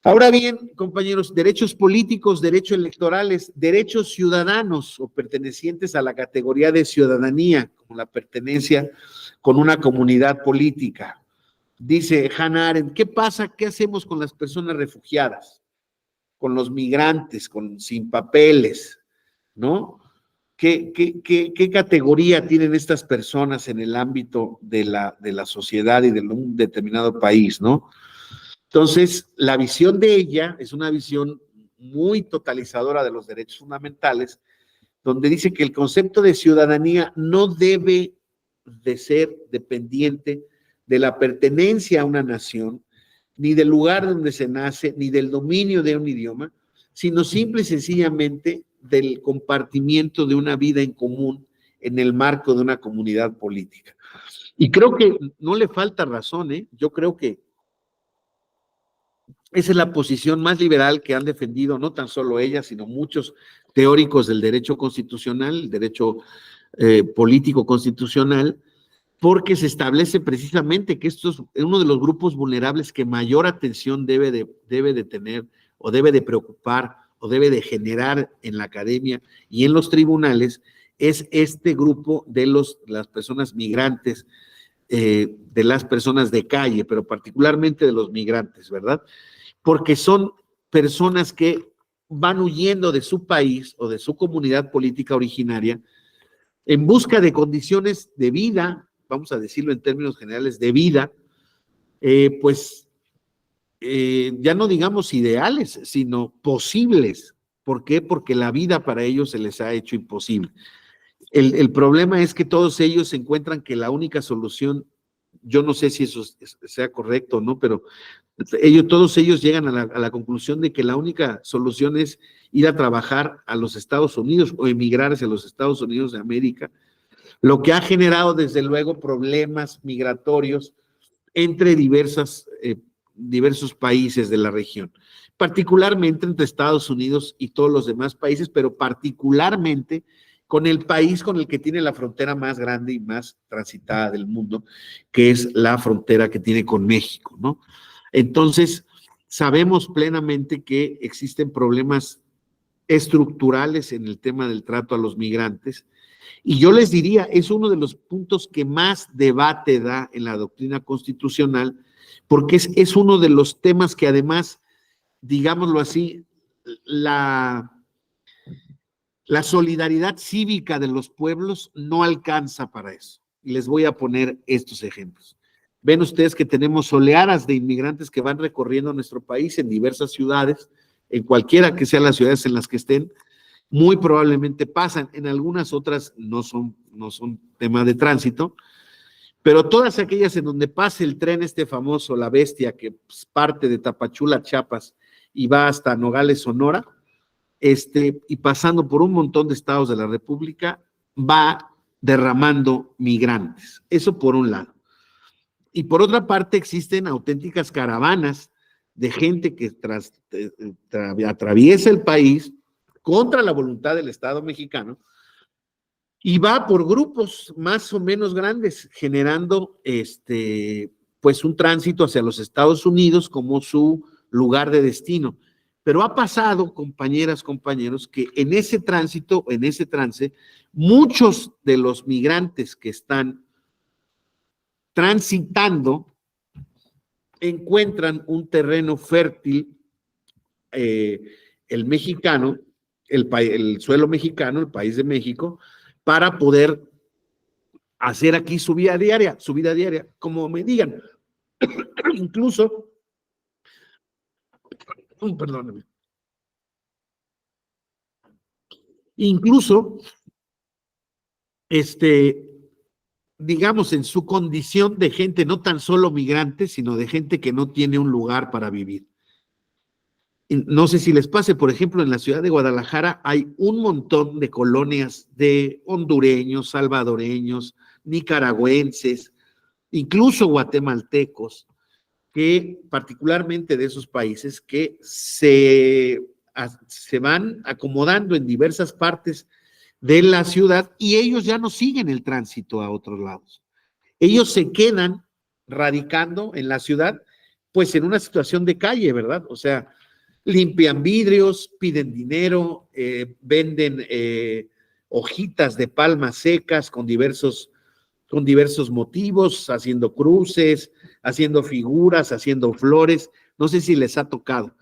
Ahora bien, compañeros, derechos políticos, derechos electorales, derechos ciudadanos o pertenecientes a la categoría de ciudadanía, como la pertenencia con una comunidad política. Dice Hannah Arendt, ¿qué pasa? ¿Qué hacemos con las personas refugiadas? Con los migrantes, sin papeles, ¿no? ¿Qué categoría tienen estas personas en el ámbito de la sociedad y de un determinado país, ¿no? Entonces, la visión de ella es una visión muy totalizadora de los derechos fundamentales, donde dice que el concepto de ciudadanía no debe de ser dependiente de la pertenencia a una nación, ni del lugar donde se nace, ni del dominio de un idioma, sino simple y sencillamente del compartimiento de una vida en común en el marco de una comunidad política. Y creo que no le falta razón, ¿eh? Yo creo que esa es la posición más liberal que han defendido no tan solo ella, sino muchos teóricos del derecho constitucional, el derecho político constitucional, porque se establece precisamente que esto es uno de los grupos vulnerables que mayor atención debe de tener o debe de preocupar o debe de generar en la academia y en los tribunales, es este grupo de las personas migrantes, de las personas de calle, pero particularmente de los migrantes, ¿verdad? Porque son personas que van huyendo de su país o de su comunidad política originaria en busca de condiciones de vida, vamos a decirlo en términos generales, de vida, ya no digamos ideales, sino posibles. ¿Por qué? Porque la vida para ellos se les ha hecho imposible. El problema es que todos ellos encuentran que la única solución, yo no sé si eso sea correcto o no, pero todos ellos llegan a la conclusión de que la única solución es ir a trabajar a los Estados Unidos o emigrar hacia los Estados Unidos de América, lo que ha generado desde luego problemas migratorios entre diversos países de la región, particularmente entre Estados Unidos y todos los demás países, pero particularmente con el país con el que tiene la frontera más grande y más transitada del mundo, que es la frontera que tiene con México, ¿no? Entonces, sabemos plenamente que existen problemas estructurales en el tema del trato a los migrantes, y yo les diría, es uno de los puntos que más debate da en la doctrina constitucional, porque es uno de los temas que además, digámoslo así, la solidaridad cívica de los pueblos no alcanza para eso. Y les voy a poner estos ejemplos. Ven ustedes que tenemos oleadas de inmigrantes que van recorriendo nuestro país en diversas ciudades, en cualquiera que sean las ciudades en las que estén, muy probablemente pasan, en algunas otras no son tema de tránsito, pero todas aquellas en donde pase el tren este famoso, la Bestia, que parte de Tapachula, Chiapas, y va hasta Nogales, Sonora, y pasando por un montón de estados de la República, va derramando migrantes. Eso por un lado. Y por otra parte existen auténticas caravanas de gente que atraviesa el país contra la voluntad del Estado mexicano y va por grupos más o menos grandes, generando pues un tránsito hacia los Estados Unidos como su lugar de destino. Pero ha pasado, compañeras, compañeros, que en ese tránsito, en ese trance, muchos de los migrantes que están transitando encuentran un terreno fértil, el mexicano, el suelo mexicano, el país de México, para poder hacer aquí su vida diaria, como me digan. Incluso, perdóname, Incluso, digamos, en su condición de gente no tan solo migrante, sino de gente que no tiene un lugar para vivir. No sé si les pase, por ejemplo, en la ciudad de Guadalajara hay un montón de colonias de hondureños, salvadoreños, nicaragüenses, incluso guatemaltecos, que particularmente de esos países que se van acomodando en diversas partes de la ciudad y ellos ya no siguen el tránsito a otros lados. Ellos se quedan radicando en la ciudad, pues en una situación de calle, ¿verdad? O sea, limpian vidrios, piden dinero, venden hojitas de palmas secas con diversos motivos, haciendo cruces, haciendo figuras, haciendo flores. No sé si les ha tocado.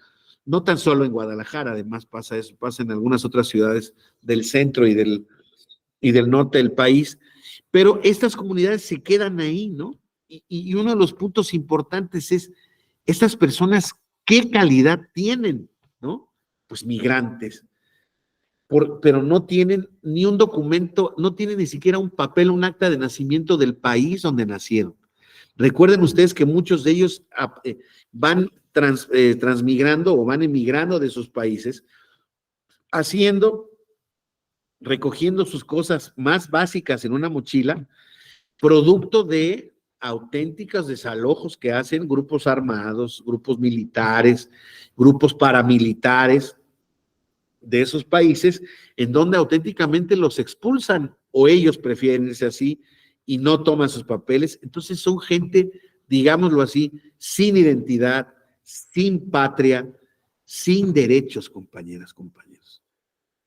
No tan solo en Guadalajara, además pasa eso, pasa en algunas otras ciudades del centro y del norte del país, pero estas comunidades se quedan ahí, ¿no? Y uno de los puntos importantes es, estas personas, ¿qué calidad tienen, no? Pues migrantes, pero no tienen ni un documento, no tienen ni siquiera un papel, un acta de nacimiento del país donde nacieron. Recuerden ustedes que muchos de ellos van transmigrando o van emigrando de sus países, recogiendo sus cosas más básicas en una mochila, producto de auténticos desalojos que hacen grupos armados, grupos militares, grupos paramilitares de esos países, en donde auténticamente los expulsan o ellos prefieren irse así y no toman sus papeles. Entonces son gente, digámoslo así, sin identidad, sin patria, sin derechos, compañeras, compañeros.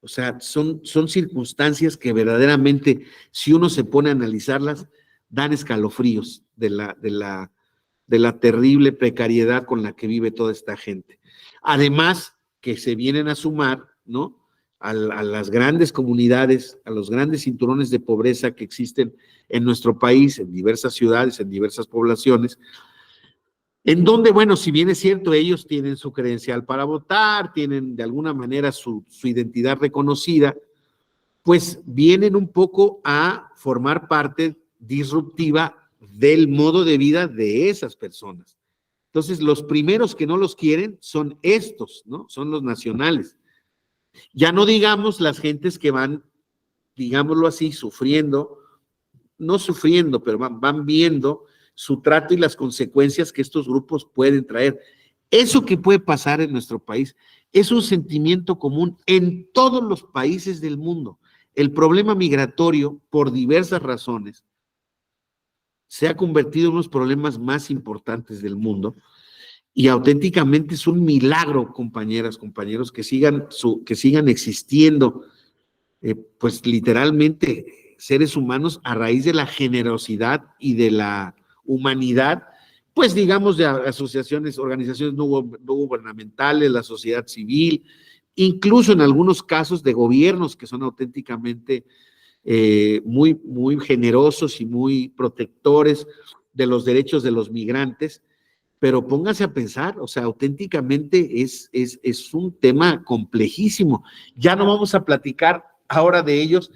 O sea, son circunstancias que verdaderamente, si uno se pone a analizarlas, dan escalofríos de la terrible precariedad con la que vive toda esta gente. Además, que se vienen a sumar, ¿no? A las grandes comunidades, a los grandes cinturones de pobreza que existen en nuestro país, en diversas ciudades, en diversas poblaciones, en donde, bueno, si bien es cierto, ellos tienen su credencial para votar, tienen de alguna manera su identidad reconocida, pues vienen un poco a formar parte disruptiva del modo de vida de esas personas. Entonces, los primeros que no los quieren son estos, ¿no? Son los nacionales. Ya no digamos las gentes que van, digámoslo así, sufriendo, no sufriendo, pero van viendo su trato y las consecuencias que estos grupos pueden traer. Eso que puede pasar en nuestro país es un sentimiento común en todos los países del mundo. El problema migratorio, por diversas razones, se ha convertido en uno de los problemas más importantes del mundo y auténticamente es un milagro, compañeras, compañeros, que sigan existiendo, pues literalmente seres humanos a raíz de la generosidad y de la humanidad, pues digamos de asociaciones, organizaciones no gubernamentales, la sociedad civil, incluso en algunos casos de gobiernos que son auténticamente muy, muy generosos y muy protectores de los derechos de los migrantes, pero póngase a pensar, o sea, auténticamente es un tema complejísimo. Ya no vamos a platicar ahora de ellos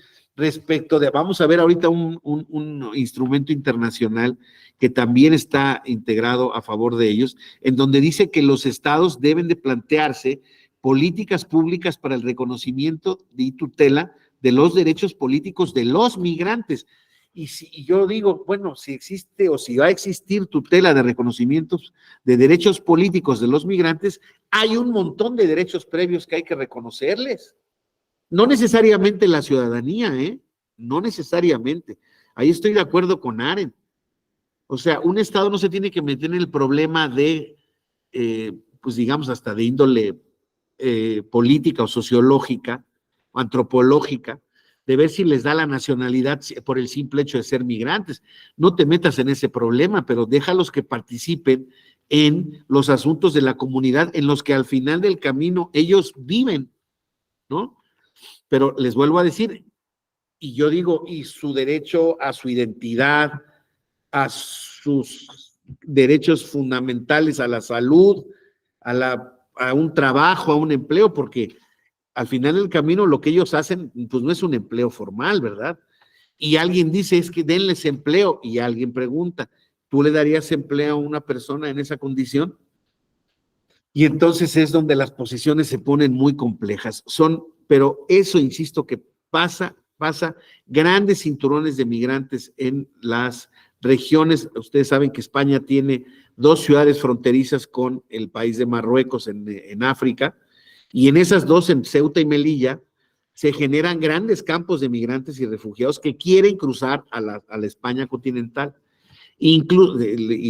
vamos a ver ahorita un instrumento internacional que también está integrado a favor de ellos, en donde dice que los estados deben de plantearse políticas públicas para el reconocimiento y tutela de los derechos políticos de los migrantes. Y yo digo, bueno, si existe o si va a existir tutela de reconocimientos de derechos políticos de los migrantes, hay un montón de derechos previos que hay que reconocerles. No necesariamente la ciudadanía, no necesariamente. Ahí estoy de acuerdo con Arendt. O sea, un Estado no se tiene que meter en el problema de, pues digamos, hasta de índole política o sociológica o antropológica, de ver si les da la nacionalidad por el simple hecho de ser migrantes. No te metas en ese problema, pero déjalos que participen en los asuntos de la comunidad en los que al final del camino ellos viven, ¿no? Pero les vuelvo a decir, y yo digo, y su derecho a su identidad, a sus derechos fundamentales, a la salud, a un trabajo, a un empleo, porque al final del camino lo que ellos hacen, pues no es un empleo formal, ¿verdad? Y alguien dice, es que denles empleo, y alguien pregunta, ¿tú le darías empleo a una persona en esa condición? Y entonces es donde las posiciones se ponen muy complejas. Pero eso, insisto, que pasa grandes cinturones de migrantes en las regiones. Ustedes saben que España tiene 2 ciudades fronterizas con el país de Marruecos en África, y en esas 2, en Ceuta y Melilla, se generan grandes campos de migrantes y refugiados que quieren cruzar a la España continental. Y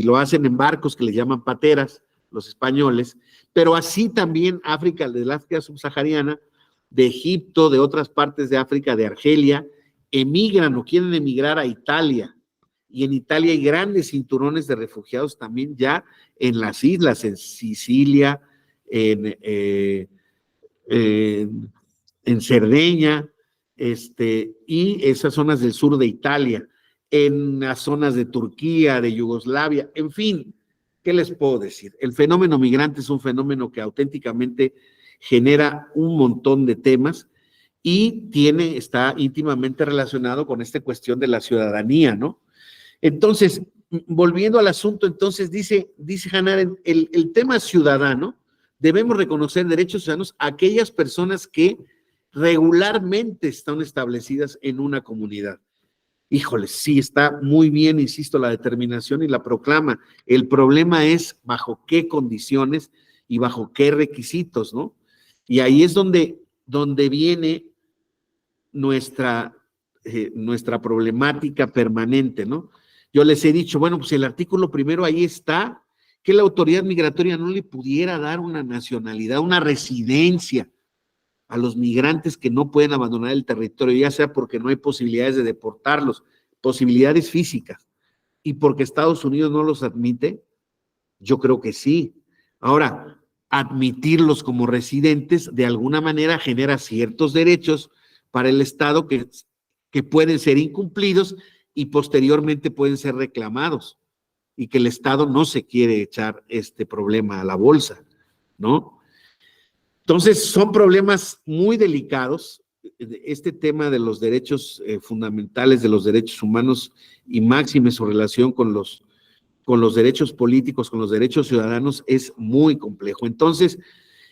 lo hacen en barcos que les llaman pateras, los españoles, pero así también África, del África subsahariana, de Egipto, de otras partes de África, de Argelia, emigran o quieren emigrar a Italia. Y en Italia hay grandes cinturones de refugiados también ya en las islas, en Sicilia, en Cerdeña, y esas zonas del sur de Italia, en las zonas de Turquía, de Yugoslavia, en fin, ¿qué les puedo decir? El fenómeno migrante es un fenómeno que auténticamente genera un montón de temas y está íntimamente relacionado con esta cuestión de la ciudadanía, ¿no? Entonces, volviendo al asunto, entonces dice Hannah Arendt, el tema ciudadano, debemos reconocer derechos ciudadanos a aquellas personas que regularmente están establecidas en una comunidad. Híjole, sí, está muy bien, insisto, la determinación y la proclama. El problema es bajo qué condiciones y bajo qué requisitos, ¿no? Y ahí es donde viene nuestra problemática permanente, ¿no? Yo les he dicho, bueno, pues el artículo primero ahí está, que la autoridad migratoria no le pudiera dar una nacionalidad, una residencia a los migrantes que no pueden abandonar el territorio, ya sea porque no hay posibilidades de deportarlos, posibilidades físicas, y porque Estados Unidos no los admite. Yo creo que sí. Ahora, admitirlos como residentes de alguna manera genera ciertos derechos para el Estado que pueden ser incumplidos y posteriormente pueden ser reclamados, y que el Estado no se quiere echar este problema a la bolsa, ¿no? Entonces, son problemas muy delicados. Este tema de los derechos fundamentales, de los derechos humanos, y máxime su relación con los derechos políticos, con los derechos ciudadanos, es muy complejo. Entonces,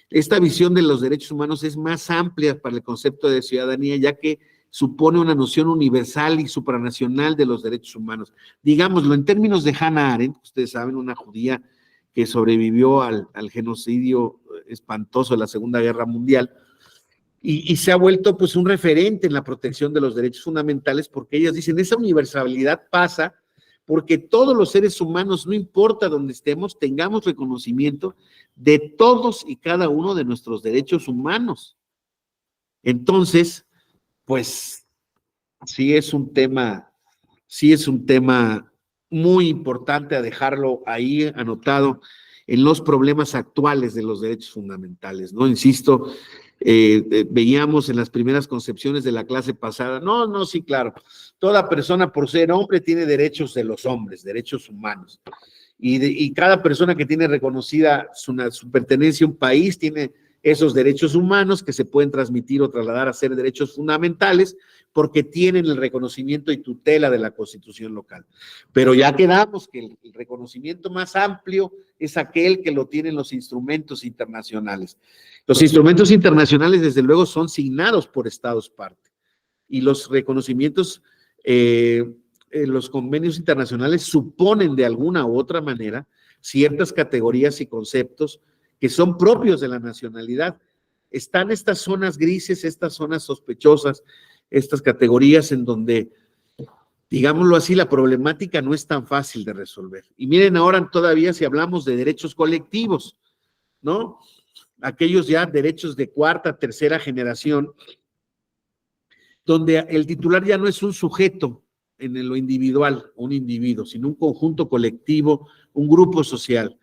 esta visión de los derechos humanos es más amplia para el concepto de ciudadanía, ya que supone una noción universal y supranacional de los derechos humanos. Digámoslo, en términos de Hannah Arendt, ustedes saben, una judía que sobrevivió al genocidio espantoso de la Segunda Guerra Mundial, y se ha vuelto pues un referente en la protección de los derechos fundamentales, porque ellas dicen, esa universalidad pasa porque todos los seres humanos, no importa dónde estemos, tengamos reconocimiento de todos y cada uno de nuestros derechos humanos. Entonces, pues sí es un tema muy importante a dejarlo ahí anotado en los problemas actuales de los derechos fundamentales, ¿no? Insisto, veíamos en las primeras concepciones de la clase pasada, sí, claro, toda persona por ser hombre tiene derechos de los hombres, derechos humanos, y cada persona que tiene reconocida su pertenencia a un país tiene esos derechos humanos que se pueden transmitir o trasladar a ser derechos fundamentales porque tienen el reconocimiento y tutela de la Constitución local. Pero ya quedamos que el reconocimiento más amplio es aquel que lo tienen los instrumentos internacionales. Los instrumentos internacionales, desde luego, son signados por Estados parte, y los reconocimientos, los convenios internacionales suponen de alguna u otra manera ciertas categorías y conceptos que son propios de la nacionalidad. Están estas zonas grises, estas zonas sospechosas, estas categorías en donde, digámoslo así, la problemática no es tan fácil de resolver. Y miren ahora todavía si hablamos de derechos colectivos, ¿no? Aquellos ya derechos de cuarta, tercera generación, donde el titular ya no es un sujeto en lo individual, un individuo, sino un conjunto colectivo, un grupo social.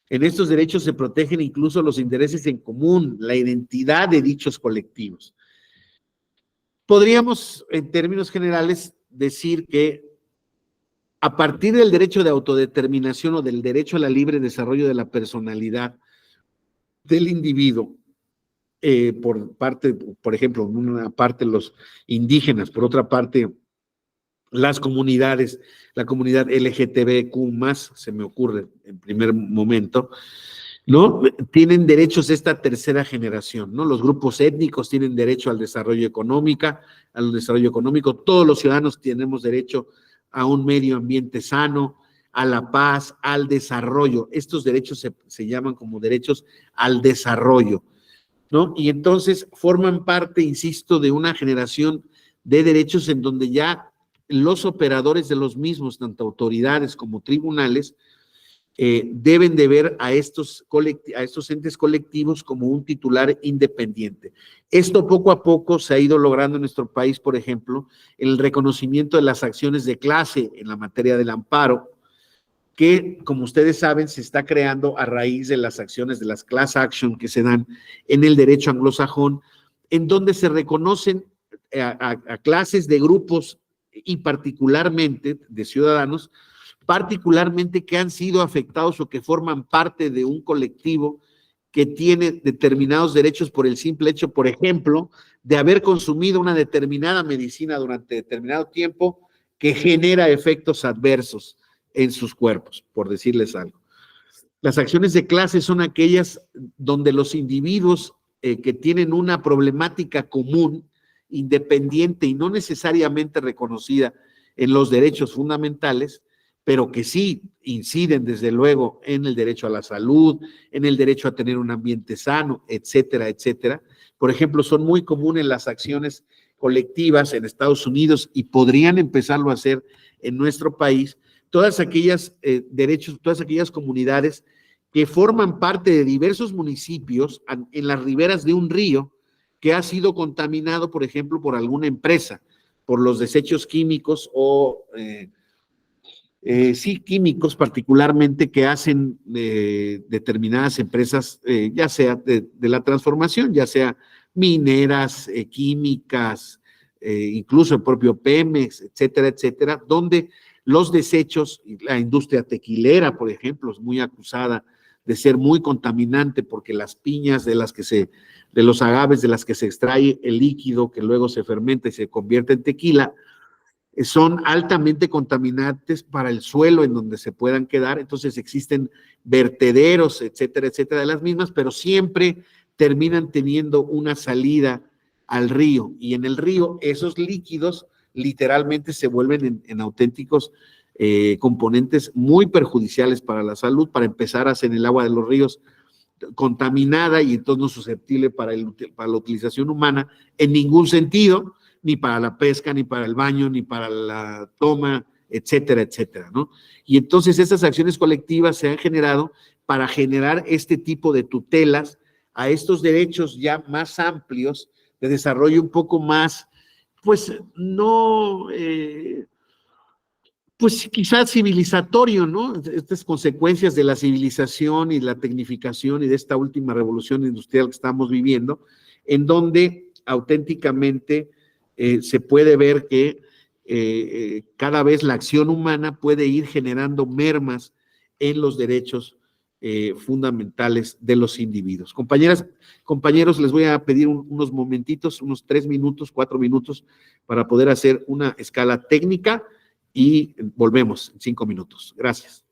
En estos derechos se protegen incluso los intereses en común, la identidad de dichos colectivos. Podríamos, en términos generales, decir que a partir del derecho de autodeterminación o del derecho a la libre desarrollo de la personalidad del individuo, por parte, por ejemplo, una parte los indígenas, por otra parte las comunidades, la comunidad LGTBQ más, se me ocurre en primer momento, ¿no? Tienen derechos esta tercera generación, ¿no? Los grupos étnicos tienen derecho al desarrollo económico, todos los ciudadanos tenemos derecho a un medio ambiente sano, a la paz, al desarrollo. Estos derechos se llaman como derechos al desarrollo, ¿no? Y entonces forman parte, insisto, de una generación de derechos en donde ya los operadores de los mismos, tanto autoridades como tribunales, deben de ver a estos entes colectivos como un titular independiente. Esto poco a poco se ha ido logrando en nuestro país, por ejemplo, el reconocimiento de las acciones de clase en la materia del amparo, que, como ustedes saben, se está creando a raíz de las acciones de las class action que se dan en el derecho anglosajón, en donde se reconocen a clases de grupos y particularmente de ciudadanos, particularmente que han sido afectados o que forman parte de un colectivo que tiene determinados derechos por el simple hecho, por ejemplo, de haber consumido una determinada medicina durante determinado tiempo que genera efectos adversos en sus cuerpos, por decirles algo. Las acciones de clase son aquellas donde los individuos que tienen una problemática común, independiente y no necesariamente reconocida en los derechos fundamentales, pero que sí inciden desde luego en el derecho a la salud, en el derecho a tener un ambiente sano, etcétera, etcétera. Por ejemplo, son muy comunes las acciones colectivas en Estados Unidos y podrían empezarlo a hacer en nuestro país, todas aquellas derechos, todas aquellas comunidades que forman parte de diversos municipios en las riberas de un río que ha sido contaminado, por ejemplo, por alguna empresa, por los desechos químicos o sí, químicos particularmente que hacen determinadas empresas, ya sea de la transformación, ya sea mineras, químicas, incluso el propio Pemex, etcétera, etcétera, donde los desechos, la industria tequilera, por ejemplo, es muy acusada de ser muy contaminante porque las piñas de los agaves de las que se extrae el líquido que luego se fermenta y se convierte en tequila, son altamente contaminantes para el suelo en donde se puedan quedar, entonces existen vertederos, etcétera, etcétera, de las mismas, pero siempre terminan teniendo una salida al río, y en el río esos líquidos literalmente se vuelven en auténticos componentes muy perjudiciales para la salud. Para empezar, hacen el agua de los ríos contaminada y entonces no susceptible para la utilización humana en ningún sentido, ni para la pesca, ni para el baño, ni para la toma, etcétera, etcétera, ¿no? Y entonces estas acciones colectivas se han generado para generar este tipo de tutelas a estos derechos ya más amplios, de desarrollo un poco más, pues no, pues quizás civilizatorio, ¿no? Estas consecuencias de la civilización y la tecnificación y de esta última revolución industrial que estamos viviendo, en donde auténticamente se puede ver que cada vez la acción humana puede ir generando mermas en los derechos fundamentales de los individuos. Compañeras, compañeros, les voy a pedir unos momentitos, unos 3 minutos, 4 minutos, para poder hacer una escala técnica y volvemos en 5 minutos. Gracias.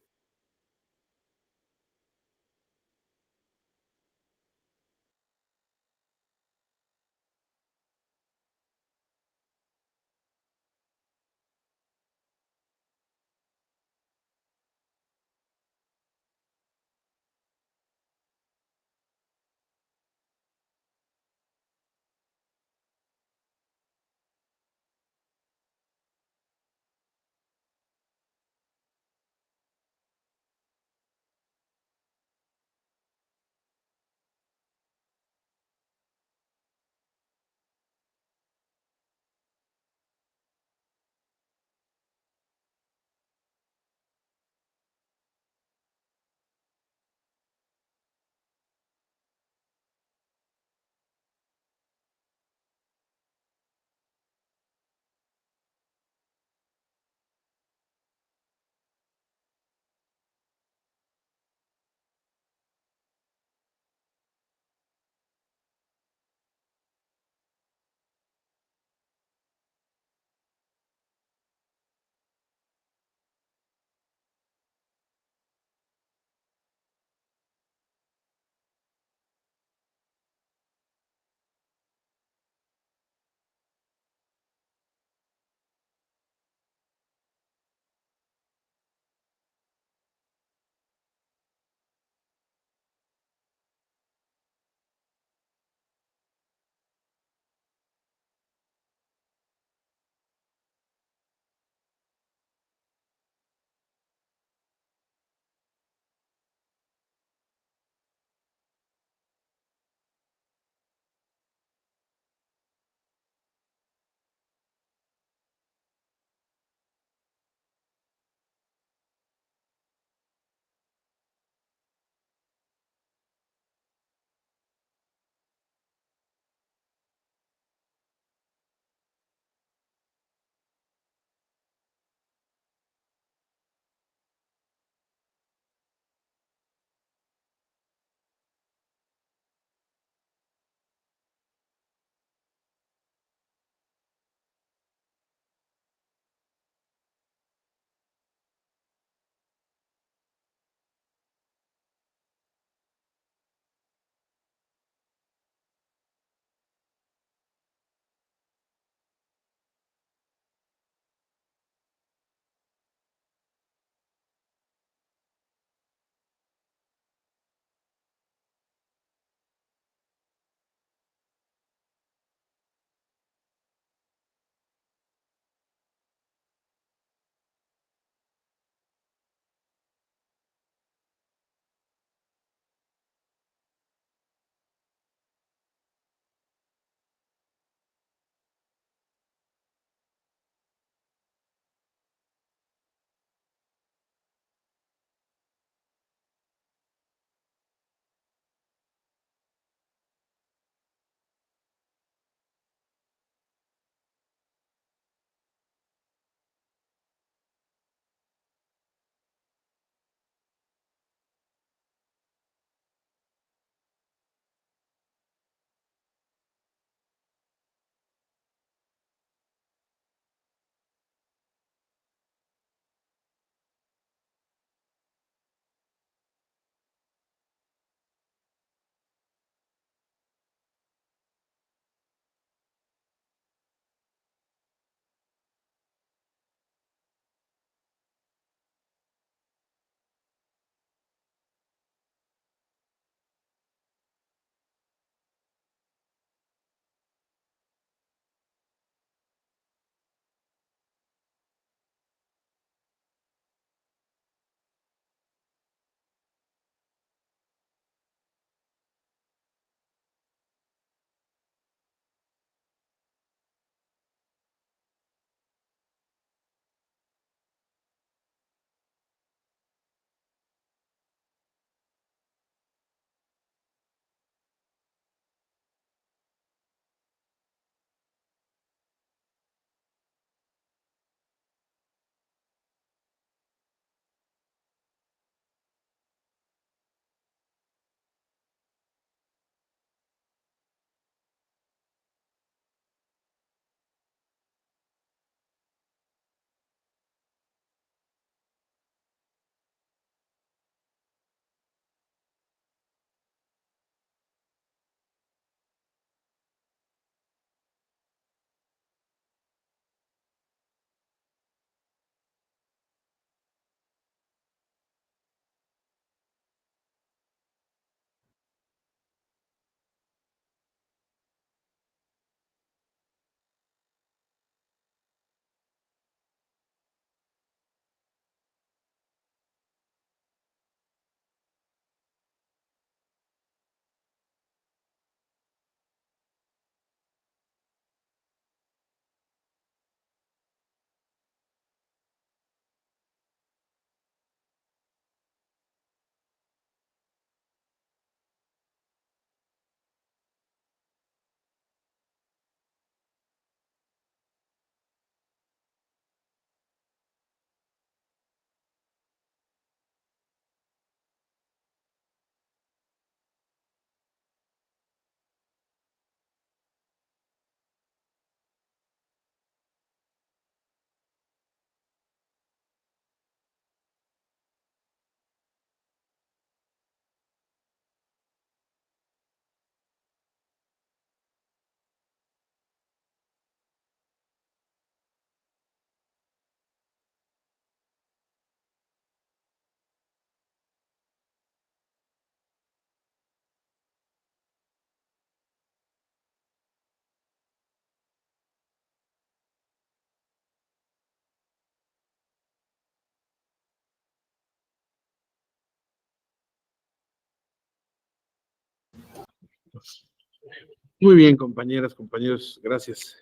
Muy bien, compañeras, compañeros, gracias.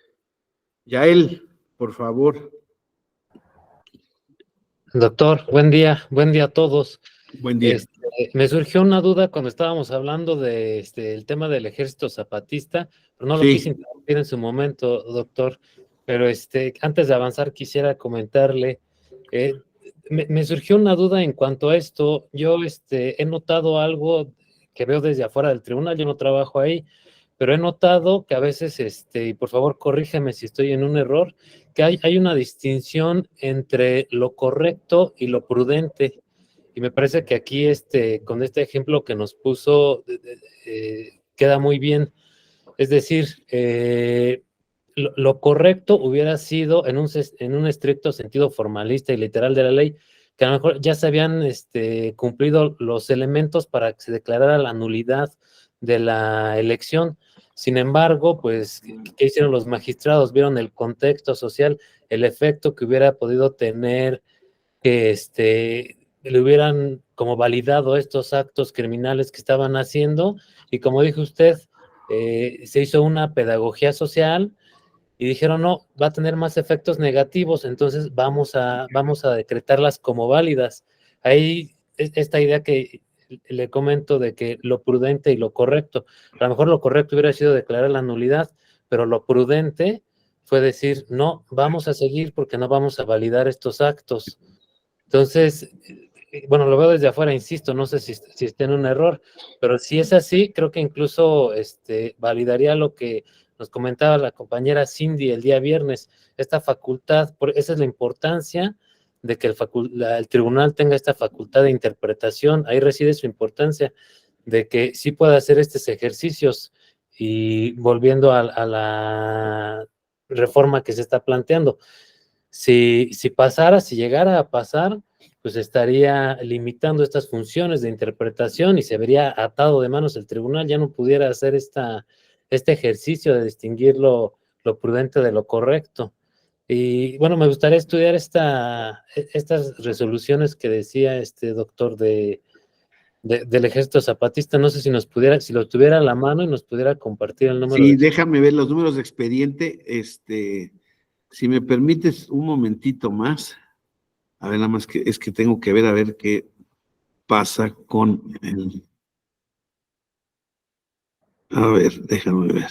Yael, por favor. Doctor, buen día a todos. Buen día. Me surgió una duda cuando estábamos hablando de el tema del Ejército Zapatista, pero no lo quise Sí, interrumpir en su momento, doctor. Pero antes de avanzar quisiera comentarle, me surgió una duda en cuanto a esto. Yo he notado algo que veo desde afuera del tribunal, yo no trabajo ahí, pero he notado que a veces, y por favor corrígeme si estoy en un error, que hay una distinción entre lo correcto y lo prudente. Y me parece que aquí, con este ejemplo que nos puso, queda muy bien. Es decir, lo correcto hubiera sido, en un estricto sentido formalista y literal de la ley, que a lo mejor ya se habían cumplido los elementos para que se declarara la nulidad de la elección. Sin embargo, pues, ¿qué hicieron los magistrados? Vieron el contexto social, el efecto que hubiera podido tener que le hubieran como validado estos actos criminales que estaban haciendo, y como dijo usted, se hizo una pedagogía social y dijeron, no, va a tener más efectos negativos, entonces vamos a decretarlas como válidas. Ahí esta idea que le comento de que lo prudente y lo correcto, a lo mejor lo correcto hubiera sido declarar la nulidad, pero lo prudente fue decir, no, vamos a seguir porque no vamos a validar estos actos. Entonces, bueno, lo veo desde afuera, insisto, no sé si está en un error, pero si es así, creo que incluso validaría lo que nos comentaba la compañera Cindy el día viernes, esta facultad, esa es la importancia de que el tribunal tenga esta facultad de interpretación, ahí reside su importancia, de que sí pueda hacer estos ejercicios. Y volviendo a la reforma que se está planteando, si pasara, si llegara a pasar, pues estaría limitando estas funciones de interpretación y se vería atado de manos el tribunal, ya no pudiera hacer este ejercicio de distinguir lo prudente de lo correcto. Y bueno, me gustaría estudiar estas resoluciones que decía este doctor del Ejército Zapatista. No sé si lo tuviera a la mano y nos pudiera compartir el número sí, de... déjame ver los números de expediente. Si me permites un momentito más. A ver, nada más que es que tengo que ver a ver qué pasa con el. A ver, déjame ver.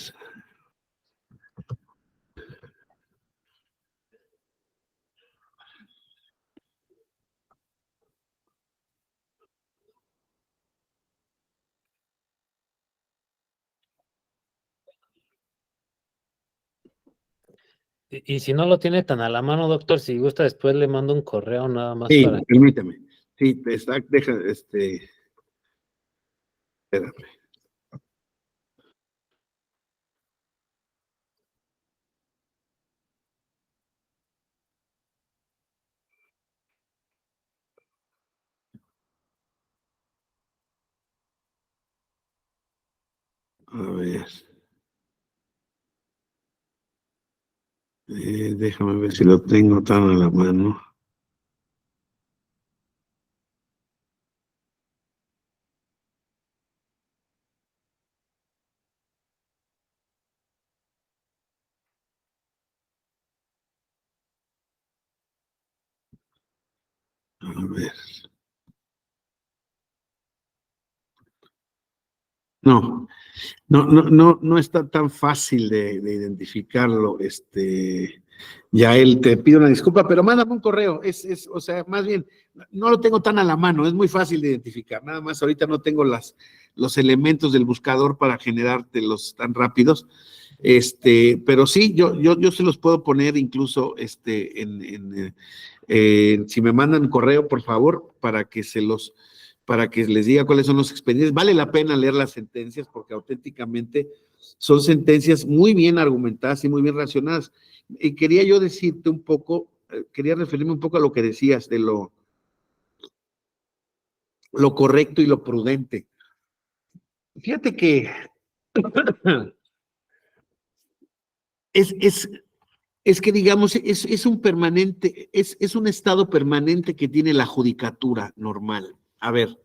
Y si no lo tiene tan a la mano, doctor, si gusta, después le mando un correo nada más Sí, para... permíteme. Sí, deja, espérame. A ver. Déjame ver si lo tengo tan a la mano. A ver. No, no está tan fácil de identificarlo. Ya él te pido una disculpa, pero mándame un correo. O sea, más bien, no lo tengo tan a la mano, es muy fácil de identificar. Nada más ahorita no tengo los elementos del buscador para generártelos tan rápidos. Pero sí, yo se los puedo poner incluso si me mandan correo, por favor, para que les diga cuáles son los expedientes. Vale la pena leer las sentencias porque auténticamente son sentencias muy bien argumentadas y muy bien racionadas. Y quería yo decirte un poco, quería referirme un poco a lo que decías de lo correcto y lo prudente. Fíjate que es que digamos, es un permanente, es un estado permanente que tiene la judicatura normal. A ver,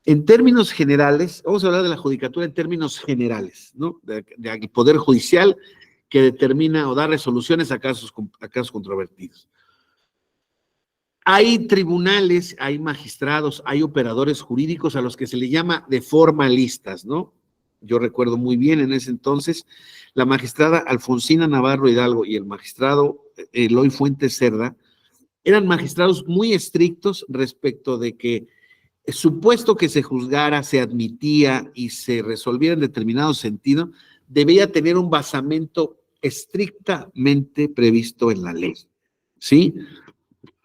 En términos generales, vamos a hablar de la judicatura en términos generales, ¿no? Del Poder Judicial que determina o da resoluciones a casos controvertidos. Hay tribunales, hay magistrados, hay operadores jurídicos a los que se le llama de formalistas, ¿no? Yo recuerdo muy bien en ese entonces, la magistrada Alfonsina Navarro Hidalgo y el magistrado Eloy Fuentes Cerda eran magistrados muy estrictos respecto de que supuesto que se juzgara, se admitía y se resolviera en determinado sentido, debía tener un basamento estrictamente previsto en la ley, ¿sí?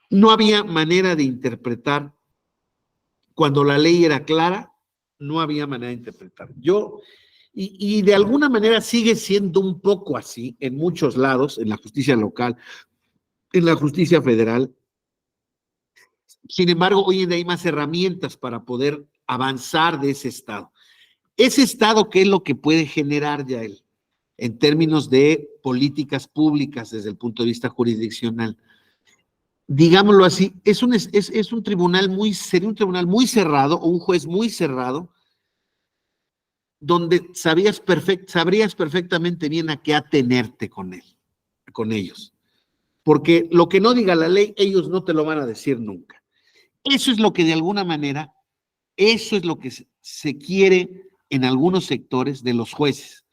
No había manera de interpretar, cuando la ley era clara, no había manera de interpretar. Y de alguna manera sigue siendo un poco así en muchos lados, en la justicia local, en la justicia federal. Sin embargo, hoy en día hay más herramientas para poder avanzar de ese estado. Ese estado, ¿qué es lo que puede generar, Yael? En términos de políticas públicas desde el punto de vista jurisdiccional. Digámoslo así, es un tribunal sería un tribunal muy cerrado, o un juez muy cerrado, donde sabrías perfectamente bien a qué atenerte con ellos. Porque lo que no diga la ley, ellos no te lo van a decir nunca. Eso es lo que de alguna manera, eso es lo que se quiere en algunos sectores de los jueces.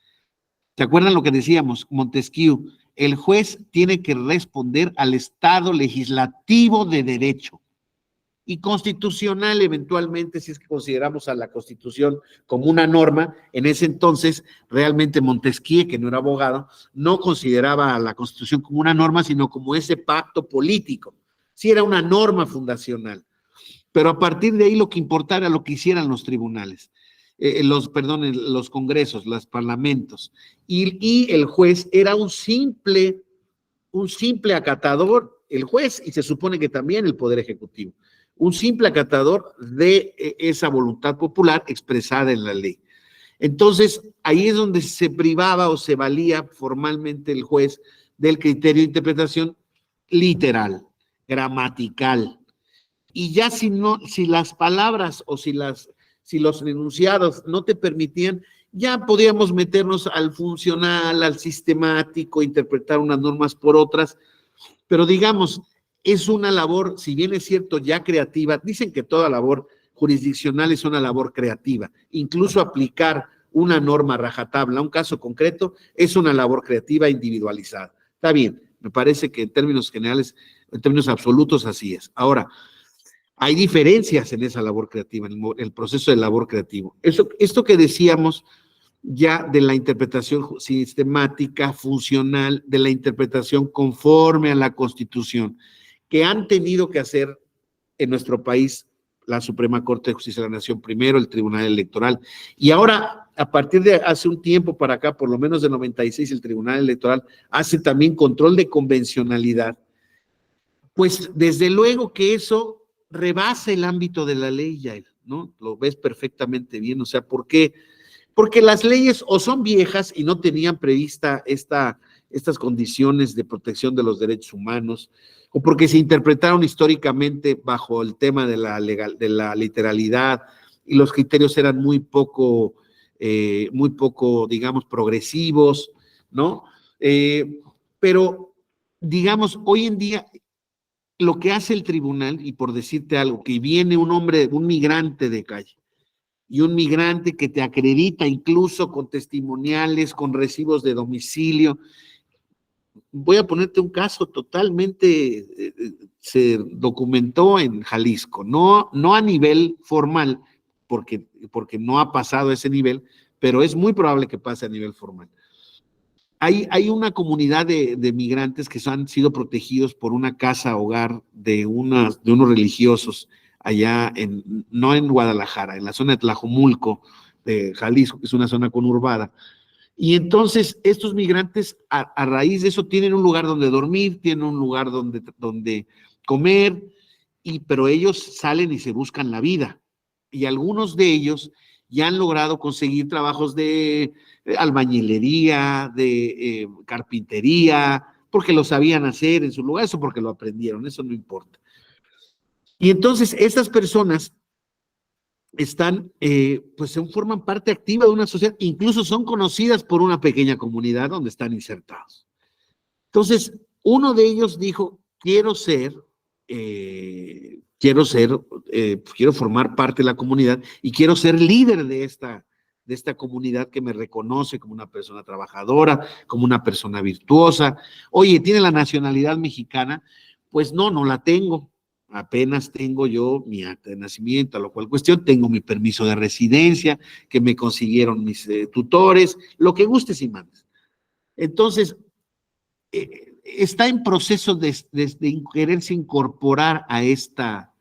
¿Se acuerdan lo que decíamos, Montesquieu? El juez tiene que responder al Estado legislativo de derecho y constitucional eventualmente, si es que consideramos a la Constitución como una norma. En ese entonces, realmente Montesquieu, que no era abogado, no consideraba a la Constitución como una norma, sino como ese pacto político. Sí era una norma fundacional. Pero a partir de ahí lo que importara era lo que hicieran los tribunales, los congresos, los parlamentos, y el juez era un simple acatador, el juez, y se supone que también el Poder Ejecutivo, un simple acatador de esa voluntad popular expresada en la ley. Entonces, ahí es donde se privaba o se valía formalmente el juez del criterio de interpretación literal, gramatical. Y ya si las palabras o si los enunciados no te permitían, ya podíamos meternos al funcional, al sistemático, interpretar unas normas por otras, pero digamos, es una labor, si bien es cierto, ya creativa. Dicen que toda labor jurisdiccional es una labor creativa, incluso aplicar una norma rajatabla a un caso concreto es una labor creativa individualizada. Está bien, me parece que en términos generales, en términos absolutos, así es. Ahora, hay diferencias en esa labor creativa, en el proceso de labor creativo. Esto que decíamos ya de la interpretación sistemática, funcional, de la interpretación conforme a la Constitución, que han tenido que hacer en nuestro país la Suprema Corte de Justicia de la Nación primero, el Tribunal Electoral, y ahora, a partir de hace un tiempo para acá, por lo menos de 96, el Tribunal Electoral hace también control de convencionalidad. Pues desde luego que eso rebasa el ámbito de la ley, Yael, ¿no? Lo ves perfectamente bien. O sea, ¿por qué? Porque las leyes o son viejas y no tenían prevista estas condiciones de protección de los derechos humanos, o porque se interpretaron históricamente bajo el tema de la literalidad y los criterios eran muy poco, digamos, progresivos, ¿no? Pero, digamos, hoy en día lo que hace el tribunal, y por decirte algo, que viene un migrante de calle, y un migrante que te acredita incluso con testimoniales, con recibos de domicilio. Voy a ponerte un caso totalmente, se documentó en Jalisco, no a nivel formal, porque no ha pasado a ese nivel, pero es muy probable que pase a nivel formal. Hay una comunidad de migrantes que han sido protegidos por una casa hogar de unos religiosos allá no en Guadalajara, en la zona de Tlajomulco, de Jalisco, que es una zona conurbada. Y entonces estos migrantes a raíz de eso tienen un lugar donde dormir, tienen un lugar donde comer, pero ellos salen y se buscan la vida. Y algunos de ellos ya han logrado conseguir trabajos de albañilería, de carpintería, porque lo sabían hacer en su lugar, eso porque lo aprendieron, eso no importa. Y entonces estas personas están, pues forman parte activa de una sociedad, incluso son conocidas por una pequeña comunidad donde están insertados. Entonces, uno de ellos dijo, quiero formar parte de la comunidad y quiero ser líder de esta comunidad que me reconoce como una persona trabajadora, como una persona virtuosa. Oye, ¿tiene la nacionalidad mexicana? Pues no la tengo. Apenas tengo yo mi acta de nacimiento, a lo cual cuestión, tengo mi permiso de residencia, que me consiguieron mis tutores, lo que gustes y mandes. Entonces, está en proceso de quererse incorporar a esta,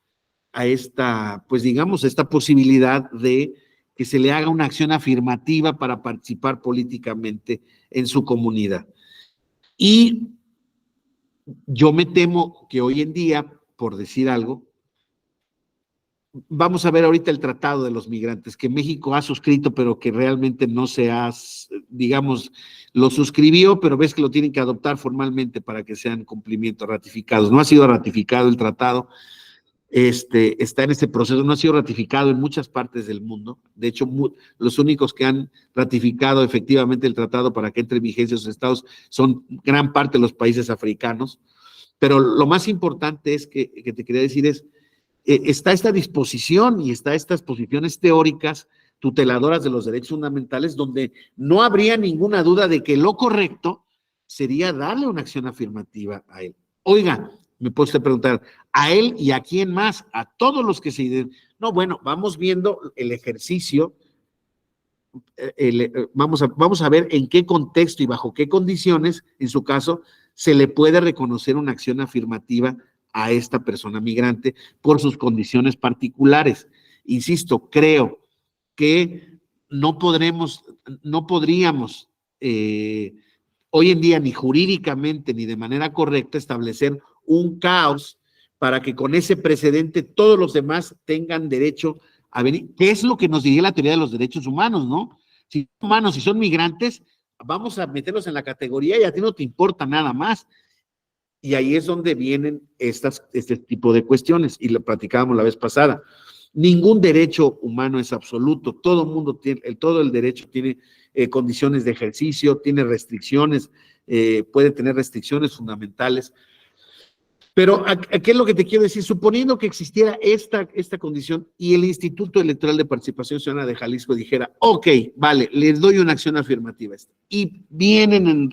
pues digamos, esta posibilidad de que se le haga una acción afirmativa para participar políticamente en su comunidad. Y yo me temo que hoy en día, por decir algo, vamos a ver ahorita el Tratado de los Migrantes, que México ha suscrito, pero que realmente no se ha, digamos, lo suscribió, pero ves que lo tienen que adoptar formalmente para que sean cumplimientos ratificados. No ha sido ratificado el tratado, está en ese proceso, no ha sido ratificado en muchas partes del mundo. De hecho, los únicos que han ratificado efectivamente el tratado para que entre en vigencia sus estados son gran parte de los países africanos. Pero lo más importante es que te quería decir es, está esta disposición y está estas posiciones teóricas tuteladoras de los derechos fundamentales donde no habría ninguna duda de que lo correcto sería darle una acción afirmativa a él. Oiga, me puede usted preguntar, ¿a él y a quién más? A todos los que se... No, bueno, vamos viendo el ejercicio, vamos a ver en qué contexto y bajo qué condiciones, en su caso, se le puede reconocer una acción afirmativa a esta persona migrante por sus condiciones particulares. Insisto, creo que no podríamos hoy en día ni jurídicamente ni de manera correcta establecer un caos para que con ese precedente todos los demás tengan derecho a venir, que es lo que nos diría la teoría de los derechos humanos, ¿no? Si son humanos, si son migrantes, vamos a meterlos en la categoría y a ti no te importa nada más. Y ahí es donde vienen este tipo de cuestiones, y lo platicábamos la vez pasada. Ningún derecho humano es absoluto, todo el mundo tiene, todo el derecho tiene condiciones de ejercicio, tiene restricciones, puede tener restricciones fundamentales. Pero, ¿qué es lo que te quiero decir? Suponiendo que existiera esta condición y el Instituto Electoral de Participación Ciudadana de Jalisco dijera, ok, vale, les doy una acción afirmativa. Y vienen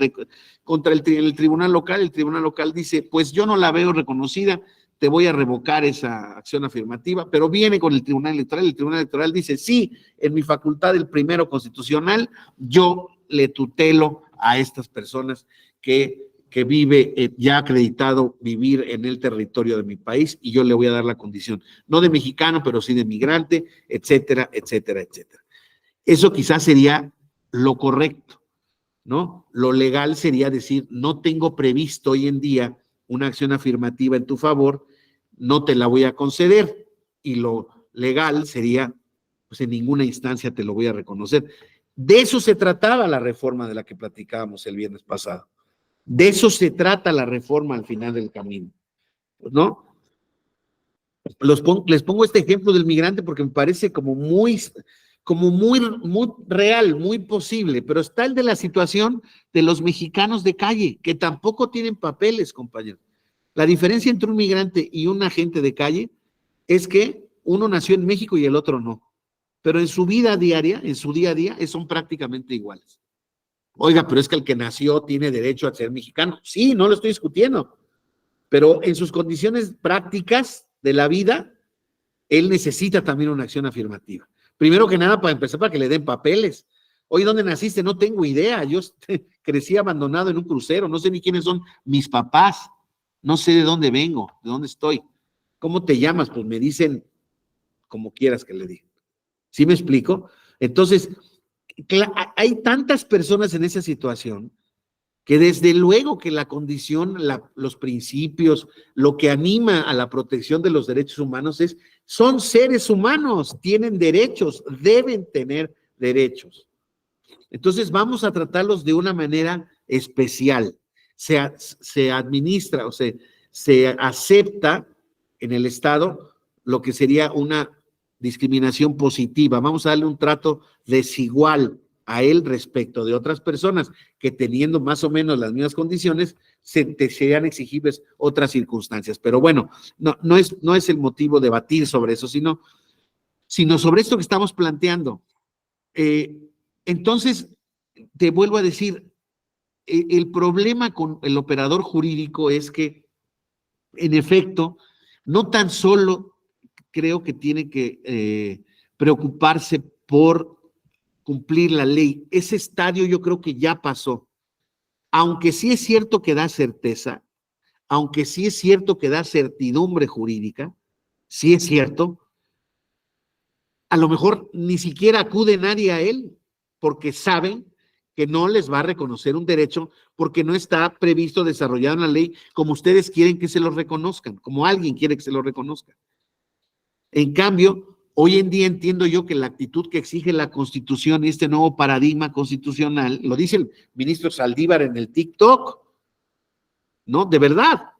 contra el tribunal local dice, pues yo no la veo reconocida, te voy a revocar esa acción afirmativa, pero viene con el tribunal electoral dice, sí, en mi facultad del primero constitucional, yo le tutelo a estas personas que vive, ya acreditado vivir en el territorio de mi país y yo le voy a dar la condición, no de mexicano, pero sí de migrante, etcétera, etcétera, etcétera. Eso quizás sería lo correcto, ¿no? Lo legal sería decir, no tengo previsto hoy en día una acción afirmativa en tu favor, no te la voy a conceder, y lo legal sería, pues en ninguna instancia te lo voy a reconocer. De eso se trataba la reforma de la que platicábamos el viernes pasado. De eso se trata la reforma al final del camino, ¿no? Les pongo este ejemplo del migrante porque me parece como muy real, muy posible, pero está el de la situación de los mexicanos de calle, que tampoco tienen papeles, compañeros. La diferencia entre un migrante y un agente de calle es que uno nació en México y el otro no, pero en su vida diaria, en su día a día, son prácticamente iguales. Oiga, pero es que el que nació tiene derecho a ser mexicano. Sí, no lo estoy discutiendo, pero en sus condiciones prácticas de la vida, él necesita también una acción afirmativa. Primero que nada, para empezar, para que le den papeles. Oye, ¿dónde naciste? No tengo idea. Yo crecí abandonado en un crucero, no sé ni quiénes son mis papás, no sé de dónde vengo, de dónde estoy. ¿Cómo te llamas? Pues me dicen como quieras que le diga. ¿Sí me explico? Entonces, hay tantas personas en esa situación que desde luego que la condición, los principios, lo que anima a la protección de los derechos humanos son seres humanos, tienen derechos, deben tener derechos. Entonces vamos a tratarlos de una manera especial. Se administra o se acepta en el Estado lo que sería una discriminación positiva, vamos a darle un trato desigual a él respecto de otras personas que teniendo más o menos las mismas condiciones serían exigibles otras circunstancias. Pero bueno, no es el motivo de debatir sobre eso, sino sobre esto que estamos planteando. Entonces, te vuelvo a decir, el problema con el operador jurídico es que, en efecto, no tan solo creo que tiene que preocuparse por cumplir la ley. Ese estadio yo creo que ya pasó. Aunque sí es cierto que da certeza, aunque sí es cierto que da certidumbre jurídica, sí es cierto, a lo mejor ni siquiera acude nadie a él, porque saben que no les va a reconocer un derecho, porque no está previsto, desarrollado en la ley, como ustedes quieren que se lo reconozcan, como alguien quiere que se lo reconozca. En cambio, hoy en día entiendo yo que la actitud que exige la Constitución y este nuevo paradigma constitucional, lo dice el ministro Saldívar en el TikTok, ¿no? De verdad.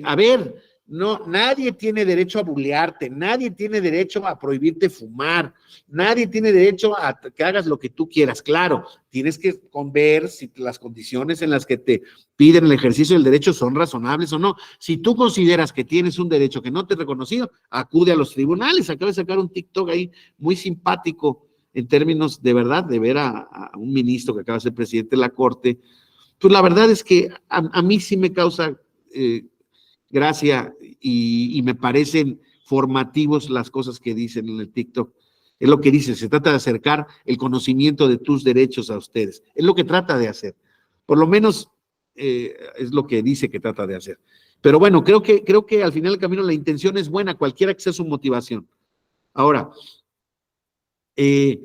A ver, no, nadie tiene derecho a bulearte, nadie tiene derecho a prohibirte fumar, nadie tiene derecho a que hagas lo que tú quieras. Claro, tienes que ver si las condiciones en las que te piden el ejercicio del derecho son razonables o no. Si tú consideras que tienes un derecho que no te he reconocido, acude a los tribunales. Acabo de sacar un TikTok ahí muy simpático en términos de verdad, de ver a un ministro que acaba de ser presidente de la Corte. Pues la verdad es que a mí sí me causa gracia y me parecen formativos las cosas que dicen en el TikTok. Es lo que dice, se trata de acercar el conocimiento de tus derechos a ustedes. Es lo que trata de hacer. Por lo menos es lo que dice que trata de hacer. Pero bueno, creo que al final del camino la intención es buena, cualquiera que sea su motivación. Ahora, ese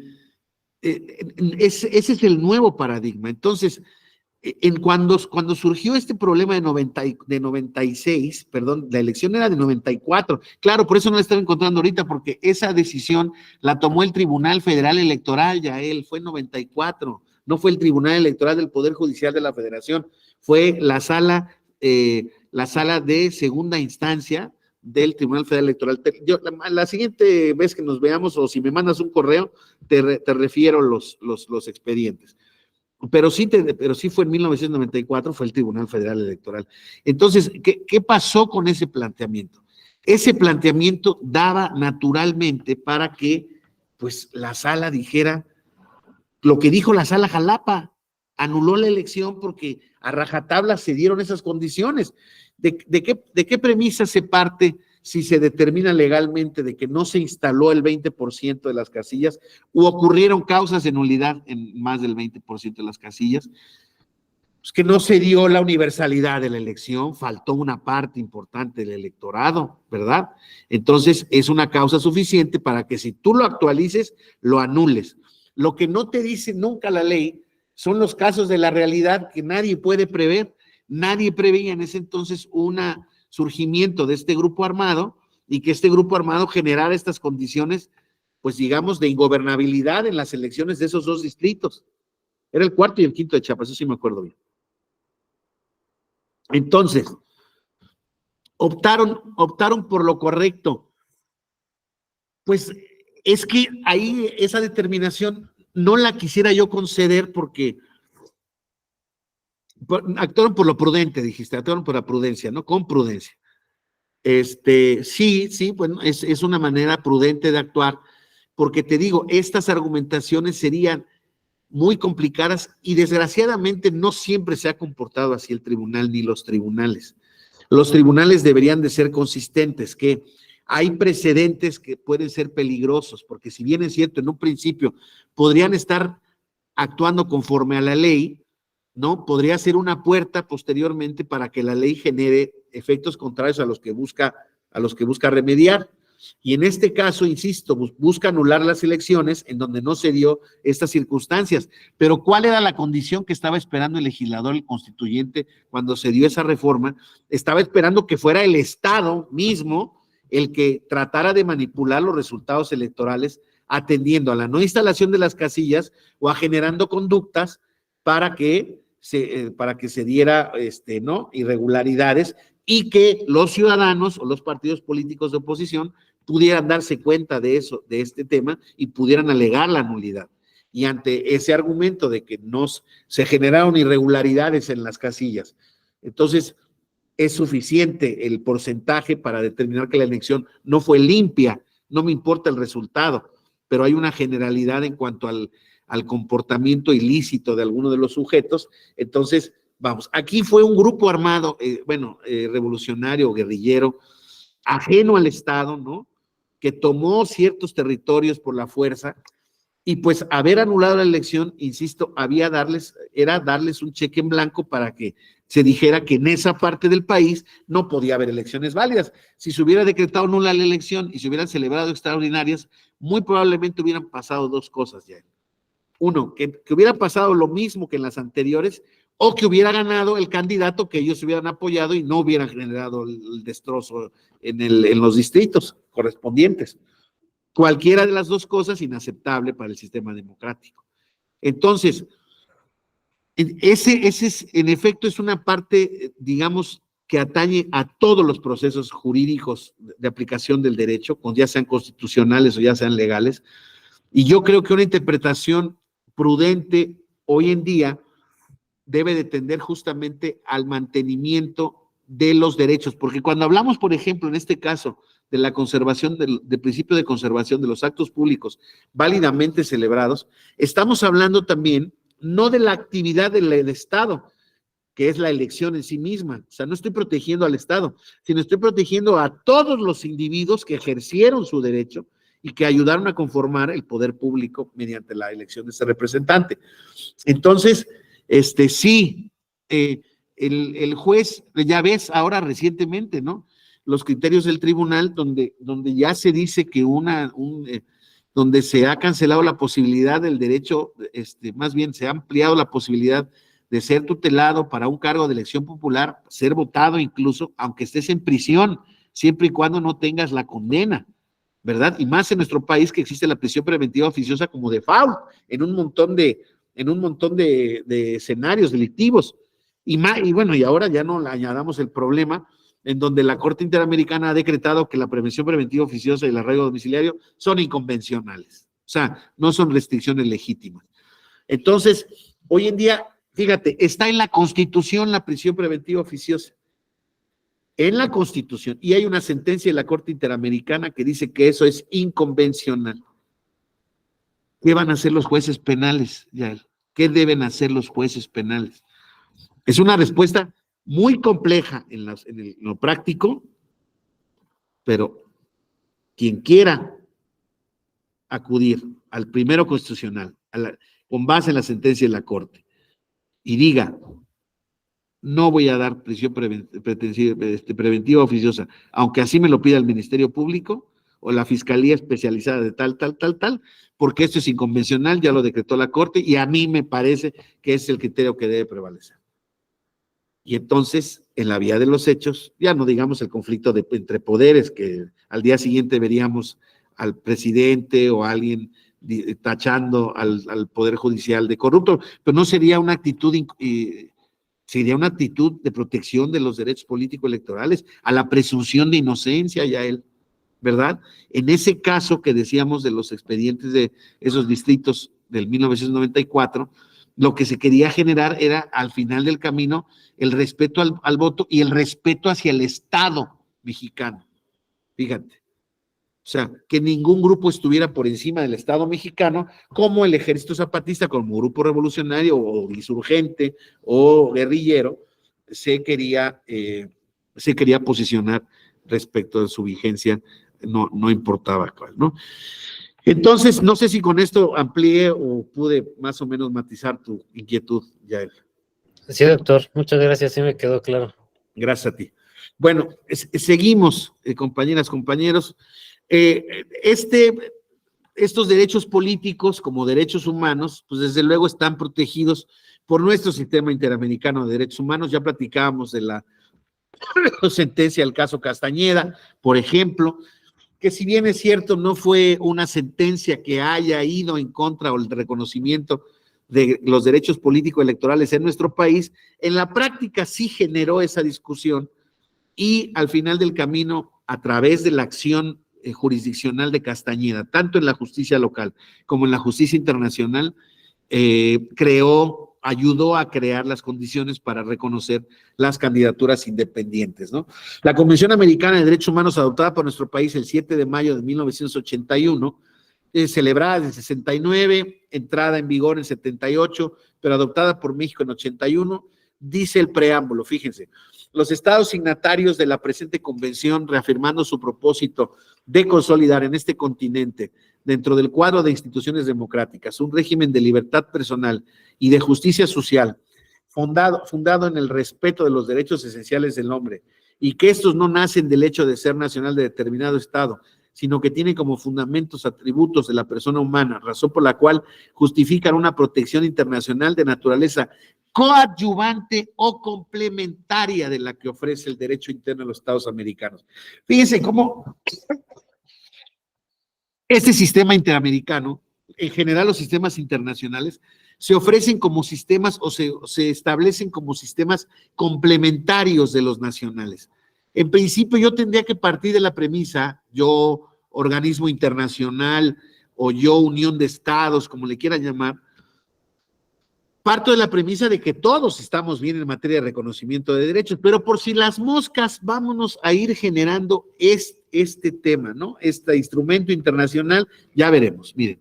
es el nuevo paradigma. Entonces, cuando surgió este problema de 96, perdón, la elección era de 94, claro, por eso no la estaba encontrando ahorita, porque esa decisión la tomó el Tribunal Federal Electoral, fue en 94, no fue el Tribunal Electoral del Poder Judicial de la Federación, fue la sala de segunda instancia del Tribunal Federal Electoral. La siguiente vez que nos veamos, o si me mandas un correo, te refiero los expedientes. Pero sí fue en 1994, fue el Tribunal Federal Electoral. Entonces, ¿qué pasó con ese planteamiento? Ese planteamiento daba naturalmente para que, pues, la sala dijera lo que dijo la sala Jalapa, anuló la elección porque a rajatabla se dieron esas condiciones. ¿De qué premisa se parte si se determina legalmente de que no se instaló el 20% de las casillas u ocurrieron causas de nulidad en más del 20% de las casillas? Pues que no se dio la universalidad de la elección, faltó una parte importante del electorado, ¿verdad? Entonces es una causa suficiente para que si tú lo actualices, lo anules. Lo que no te dice nunca la ley son los casos de la realidad que nadie puede prever. Nadie preveía en ese entonces un surgimiento de este grupo armado y que este grupo armado generara estas condiciones, pues digamos, de ingobernabilidad en las elecciones de esos dos distritos. Era el 4º y el 5º de Chiapas, eso sí me acuerdo bien. Entonces, optaron por lo correcto. Pues es que ahí esa determinación no la quisiera yo conceder porque actuaron por lo prudente, dijiste, actuaron por la prudencia, ¿no? Con prudencia. Sí, bueno, es una manera prudente de actuar, porque te digo, estas argumentaciones serían muy complicadas y desgraciadamente no siempre se ha comportado así el tribunal ni los tribunales. Los tribunales deberían de ser consistentes, que hay precedentes que pueden ser peligrosos, porque si bien es cierto, en un principio podrían estar actuando conforme a la ley, ¿no? Podría ser una puerta posteriormente para que la ley genere efectos contrarios a los que busca remediar. Y en este caso, insisto, busca anular las elecciones en donde no se dio estas circunstancias. Pero ¿cuál era la condición que estaba esperando el legislador, el constituyente, cuando se dio esa reforma? Estaba esperando que fuera el Estado mismo el que tratara de manipular los resultados electorales, atendiendo a la no instalación de las casillas o a generando conductas para que se diera ¿no? irregularidades y que los ciudadanos o los partidos políticos de oposición pudieran darse cuenta de eso, de este tema, y pudieran alegar la nulidad. Y ante ese argumento de que se generaron irregularidades en las casillas, entonces es suficiente el porcentaje para determinar que la elección no fue limpia, no me importa el resultado, pero hay una generalidad en cuanto al comportamiento ilícito de alguno de los sujetos. Entonces, vamos, aquí fue un grupo armado, revolucionario, guerrillero, ajeno al Estado, ¿no? Que tomó ciertos territorios por la fuerza, y pues haber anulado la elección, insisto, era darles un cheque en blanco para que se dijera que en esa parte del país no podía haber elecciones válidas. Si se hubiera decretado nula la elección y se hubieran celebrado extraordinarias, muy probablemente hubieran pasado dos cosas ya. Uno, que hubiera pasado lo mismo que en las anteriores, o que hubiera ganado el candidato que ellos hubieran apoyado y no hubieran generado el destrozo en los distritos correspondientes. Cualquiera de las dos cosas inaceptable para el sistema democrático. Entonces, en efecto, es una parte, digamos, que atañe a todos los procesos jurídicos de aplicación del derecho, ya sean constitucionales o ya sean legales, y yo creo que una interpretación prudente hoy en día debe de tender justamente al mantenimiento de los derechos, porque cuando hablamos, por ejemplo, en este caso, de la conservación, del principio de conservación de los actos públicos válidamente celebrados, estamos hablando también no de la actividad del Estado, que es la elección en sí misma. O sea, no estoy protegiendo al Estado, sino estoy protegiendo a todos los individuos que ejercieron su derecho y que ayudaron a conformar el poder público mediante la elección de ese representante. Entonces, sí, el juez, ya ves ahora recientemente, ¿no? Los criterios del tribunal donde ya se dice que donde se ha cancelado la posibilidad del derecho, más bien se ha ampliado la posibilidad de ser tutelado para un cargo de elección popular, ser votado incluso, aunque estés en prisión, siempre y cuando no tengas la condena, ¿verdad? Y más en nuestro país, que existe la prisión preventiva oficiosa como default en un montón de escenarios delictivos. Y bueno, y ahora ya no le añadamos el problema en donde la Corte Interamericana ha decretado que la prevención preventiva oficiosa y el arraigo domiciliario son inconvencionales, o sea, no son restricciones legítimas. Entonces, hoy en día, fíjate, está en la Constitución la prisión preventiva oficiosa, en la Constitución, y hay una sentencia de la Corte Interamericana que dice que eso es inconvencional. ¿Qué van a hacer los jueces penales, Yael? ¿Qué deben hacer los jueces penales? Es una respuesta muy compleja en lo práctico, pero quien quiera acudir al primero constitucional, con base en la sentencia de la Corte, y diga, no voy a dar prisión preventiva oficiosa, aunque así me lo pida el Ministerio Público o la Fiscalía Especializada de tal, porque esto es inconvencional, ya lo decretó la Corte, y a mí me parece que es el criterio que debe prevalecer. Y entonces, en la vía de los hechos, ya no digamos el conflicto entre poderes, que al día siguiente veríamos al presidente o a alguien tachando al Poder Judicial de corrupto, pero no sería una actitud, sería una actitud de protección de los derechos político-electorales, a la presunción de inocencia, ¿verdad? En ese caso que decíamos de los expedientes de esos distritos del 1994, lo que se quería generar era, al final del camino, el respeto al voto y el respeto hacia el Estado mexicano. Fíjate. O sea, que ningún grupo estuviera por encima del Estado mexicano, como el Ejército Zapatista, como grupo revolucionario o insurgente o guerrillero, se quería posicionar respecto de su vigencia, no importaba cuál, ¿no? Entonces, no sé si con esto amplié o pude más o menos matizar tu inquietud, Yael. Sí, doctor, muchas gracias, sí me quedó claro. Gracias a ti. Bueno, seguimos, compañeras, compañeros. Estos derechos políticos como derechos humanos, pues desde luego están protegidos por nuestro sistema interamericano de derechos humanos. Ya platicábamos de la sentencia del caso Castañeda, por ejemplo, que si bien es cierto, no fue una sentencia que haya ido en contra o el reconocimiento de los derechos políticos electorales en nuestro país, en la práctica sí generó esa discusión y al final del camino, a través de la acción jurisdiccional de Castañeda, tanto en la justicia local como en la justicia internacional, ayudó a crear las condiciones para reconocer las candidaturas independientes, ¿no? La Convención Americana de Derechos Humanos, adoptada por nuestro país el 7 de mayo de 1981, celebrada en el 69, entrada en vigor en 78, pero adoptada por México en 81, dice el preámbulo, fíjense, los estados signatarios de la presente convención, reafirmando su propósito de consolidar en este continente, dentro del cuadro de instituciones democráticas, un régimen de libertad personal y de justicia social, fundado en el respeto de los derechos esenciales del hombre, y que estos no nacen del hecho de ser nacional de determinado estado, sino que tienen como fundamentos atributos de la persona humana, razón por la cual justifican una protección internacional de naturaleza coadyuvante o complementaria de la que ofrece el derecho interno de los Estados americanos. Fíjense cómo este sistema interamericano, en general los sistemas internacionales, se ofrecen como sistemas o se establecen como sistemas complementarios de los nacionales. En principio yo tendría que partir de la premisa, yo organismo internacional o yo unión de estados, como le quieran llamar, parto de la premisa de que todos estamos bien en materia de reconocimiento de derechos, pero por si las moscas, vámonos a ir generando este tema, ¿no? Este instrumento internacional, ya veremos, miren,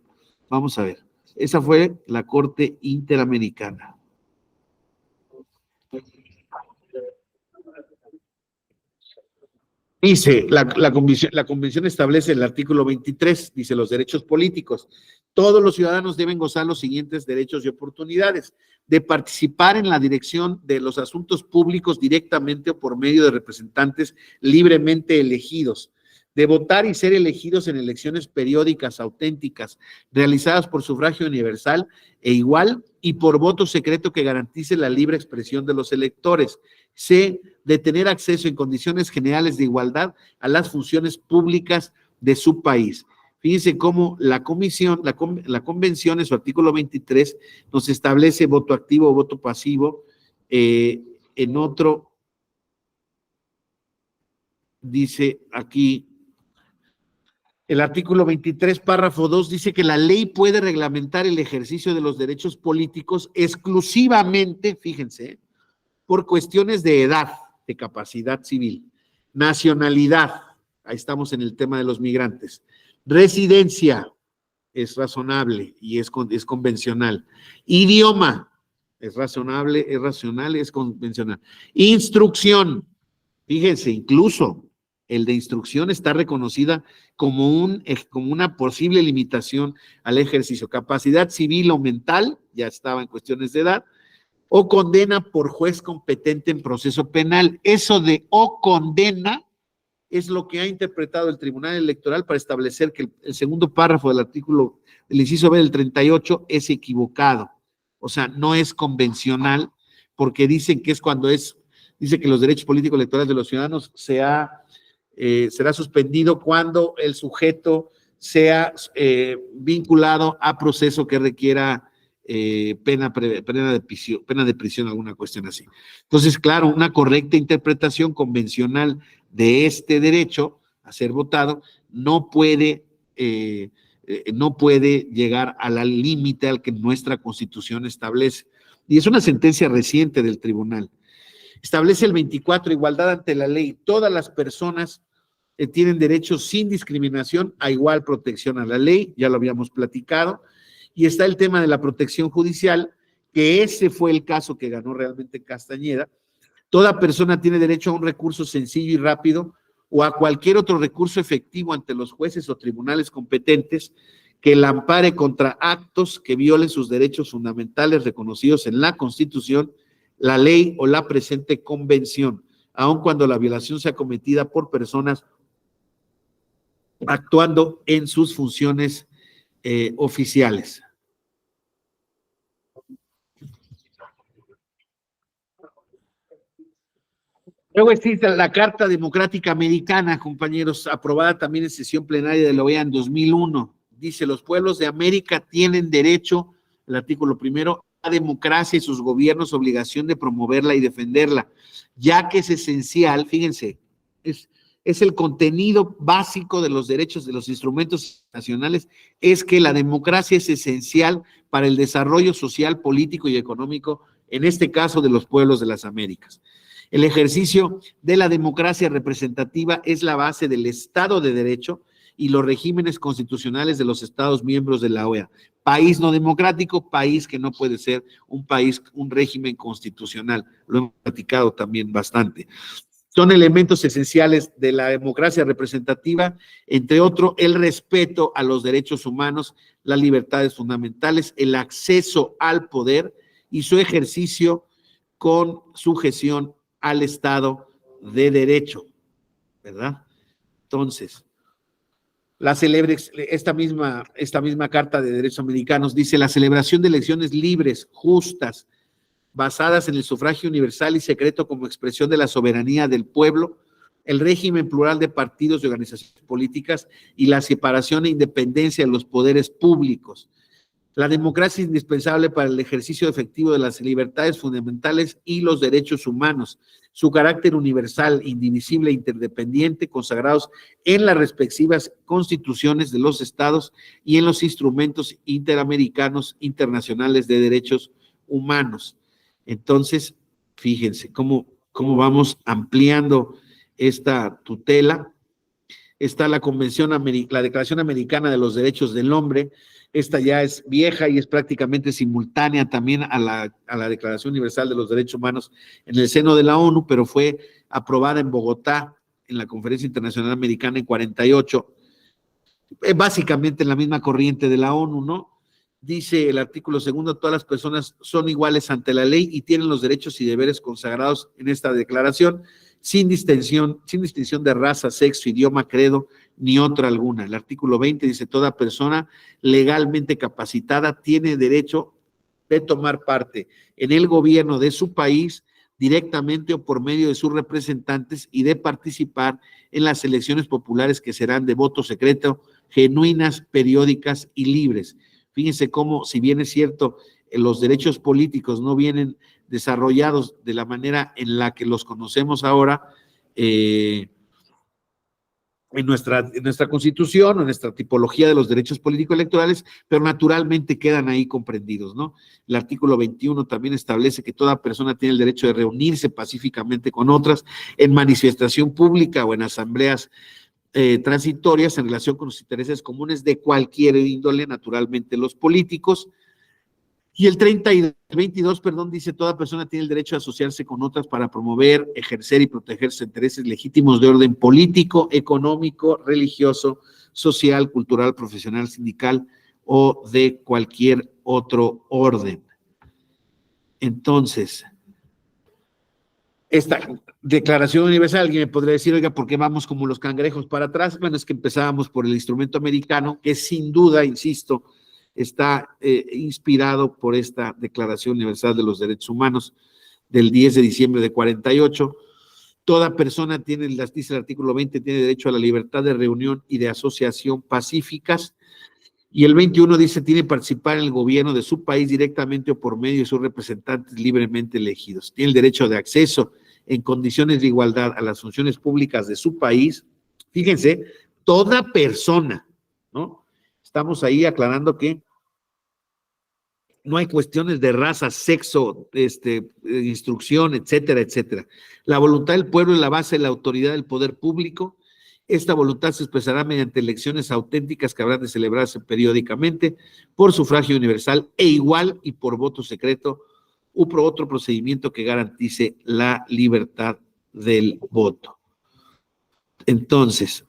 vamos a ver. Esa fue la Corte Interamericana. Dice, la convención establece el artículo 23, dice los derechos políticos. Todos los ciudadanos deben gozar los siguientes derechos y oportunidades: de participar en la dirección de los asuntos públicos directamente o por medio de representantes libremente elegidos, de votar y ser elegidos en elecciones periódicas, auténticas, realizadas por sufragio universal e igual y por voto secreto que garantice la libre expresión de los electores. C, de tener acceso en condiciones generales de igualdad a las funciones públicas de su país. Fíjense cómo la convención en su artículo 23 nos establece voto activo o voto pasivo. En otro, dice aquí, el artículo 23, párrafo 2, dice que la ley puede reglamentar el ejercicio de los derechos políticos exclusivamente, fíjense, por cuestiones de edad, de capacidad civil, nacionalidad, ahí estamos en el tema de los migrantes, residencia, es razonable y es convencional, idioma, es razonable, es racional, es convencional, instrucción, fíjense, incluso el de instrucción está reconocida como una posible limitación al ejercicio, capacidad civil o mental, ya estaba en cuestiones de edad, o condena por juez competente en proceso penal. Eso de o condena es lo que ha interpretado el Tribunal Electoral para establecer que el segundo párrafo del artículo, del inciso B del 38 es equivocado. O sea, no es convencional, porque dicen que es cuando dice que los derechos políticos electorales de los ciudadanos será suspendido cuando el sujeto sea vinculado a proceso que requiera pena de prisión, alguna cuestión así. Entonces, claro, una correcta interpretación convencional de este derecho a ser votado no puede llegar al límite al que nuestra Constitución establece. Y es una sentencia reciente del tribunal. Establece el 24, igualdad ante la ley. Todas las personas tienen derecho sin discriminación a igual protección a la ley, ya lo habíamos platicado. Y está el tema de la protección judicial, que ese fue el caso que ganó realmente Castañeda. Toda persona tiene derecho a un recurso sencillo y rápido o a cualquier otro recurso efectivo ante los jueces o tribunales competentes que la ampare contra actos que violen sus derechos fundamentales reconocidos en la Constitución, la ley o la presente convención, aun cuando la violación sea cometida por personas actuando en sus funciones oficiales. Luego existe la Carta Democrática Americana, compañeros, aprobada también en sesión plenaria de la OEA en 2001. Dice, los pueblos de América tienen derecho, el artículo primero, a democracia y sus gobiernos obligación de promoverla y defenderla, ya que es esencial, fíjense, es es el contenido básico de los derechos de los instrumentos nacionales, es que la democracia es esencial para el desarrollo social, político y económico, en este caso de los pueblos de las Américas. El ejercicio de la democracia representativa es la base del Estado de Derecho y los regímenes constitucionales de los Estados miembros de la OEA. País no democrático, país que no puede ser un país, un régimen constitucional. Lo hemos platicado también bastante. Son elementos esenciales de la democracia representativa, entre otros, el respeto a los derechos humanos, las libertades fundamentales, el acceso al poder y su ejercicio con sujeción al Estado de Derecho, ¿verdad? Entonces, esta misma Carta de Derechos Americanos dice: la celebración de elecciones libres, justas, basadas en el sufragio universal y secreto como expresión de la soberanía del pueblo, el régimen plural de partidos y organizaciones políticas y la separación e independencia de los poderes públicos. La democracia es indispensable para el ejercicio efectivo de las libertades fundamentales y los derechos humanos, su carácter universal, indivisible e interdependiente, consagrados en las respectivas constituciones de los estados y en los instrumentos interamericanos internacionales de derechos humanos. Entonces, fíjense cómo vamos ampliando esta tutela. Está la la Declaración Americana de los Derechos del Hombre. Esta ya es vieja y es prácticamente simultánea también a la Declaración Universal de los Derechos Humanos en el seno de la ONU, pero fue aprobada en Bogotá en la Conferencia Internacional Americana en 48, básicamente en la misma corriente de la ONU, ¿no? Dice el artículo 2: todas las personas son iguales ante la ley y tienen los derechos y deberes consagrados en esta declaración, sin distinción de raza, sexo, idioma, credo, ni otra alguna. El artículo 20 dice: toda persona legalmente capacitada tiene derecho de tomar parte en el gobierno de su país directamente o por medio de sus representantes y de participar en las elecciones populares que serán de voto secreto, genuinas, periódicas y libres. Fíjense cómo, si bien es cierto, los derechos políticos no vienen desarrollados de la manera en la que los conocemos ahora, en nuestra Constitución o en nuestra tipología de los derechos políticos electorales, pero naturalmente quedan ahí comprendidos, ¿no? El artículo 21 también establece que toda persona tiene el derecho de reunirse pacíficamente con otras en manifestación pública o en asambleas transitorias en relación con los intereses comunes de cualquier índole, naturalmente los políticos. Y el 22, dice: toda persona tiene el derecho a asociarse con otras para promover, ejercer y proteger sus intereses legítimos de orden político, económico, religioso, social, cultural, profesional, sindical o de cualquier otro orden. Entonces, esta Declaración Universal, alguien me podría decir: oiga, ¿por qué vamos como los cangrejos para atrás? Bueno, es que empezábamos por el instrumento americano, que sin duda, insisto, está inspirado por esta Declaración Universal de los Derechos Humanos del 10 de diciembre de 48. Toda persona tiene, dice el artículo 20, tiene derecho a la libertad de reunión y de asociación pacíficas. Y el 21 dice: tiene que participar en el gobierno de su país directamente o por medio de sus representantes libremente elegidos. Tiene el derecho de acceso en condiciones de igualdad a las funciones públicas de su país. Fíjense, toda persona, ¿no? Estamos ahí aclarando que no hay cuestiones de raza, sexo, instrucción, etcétera, etcétera. La voluntad del pueblo es la base de la autoridad del poder público. Esta voluntad se expresará mediante elecciones auténticas que habrán de celebrarse periódicamente por sufragio universal e igual y por voto secreto u por otro procedimiento que garantice la libertad del voto. Entonces,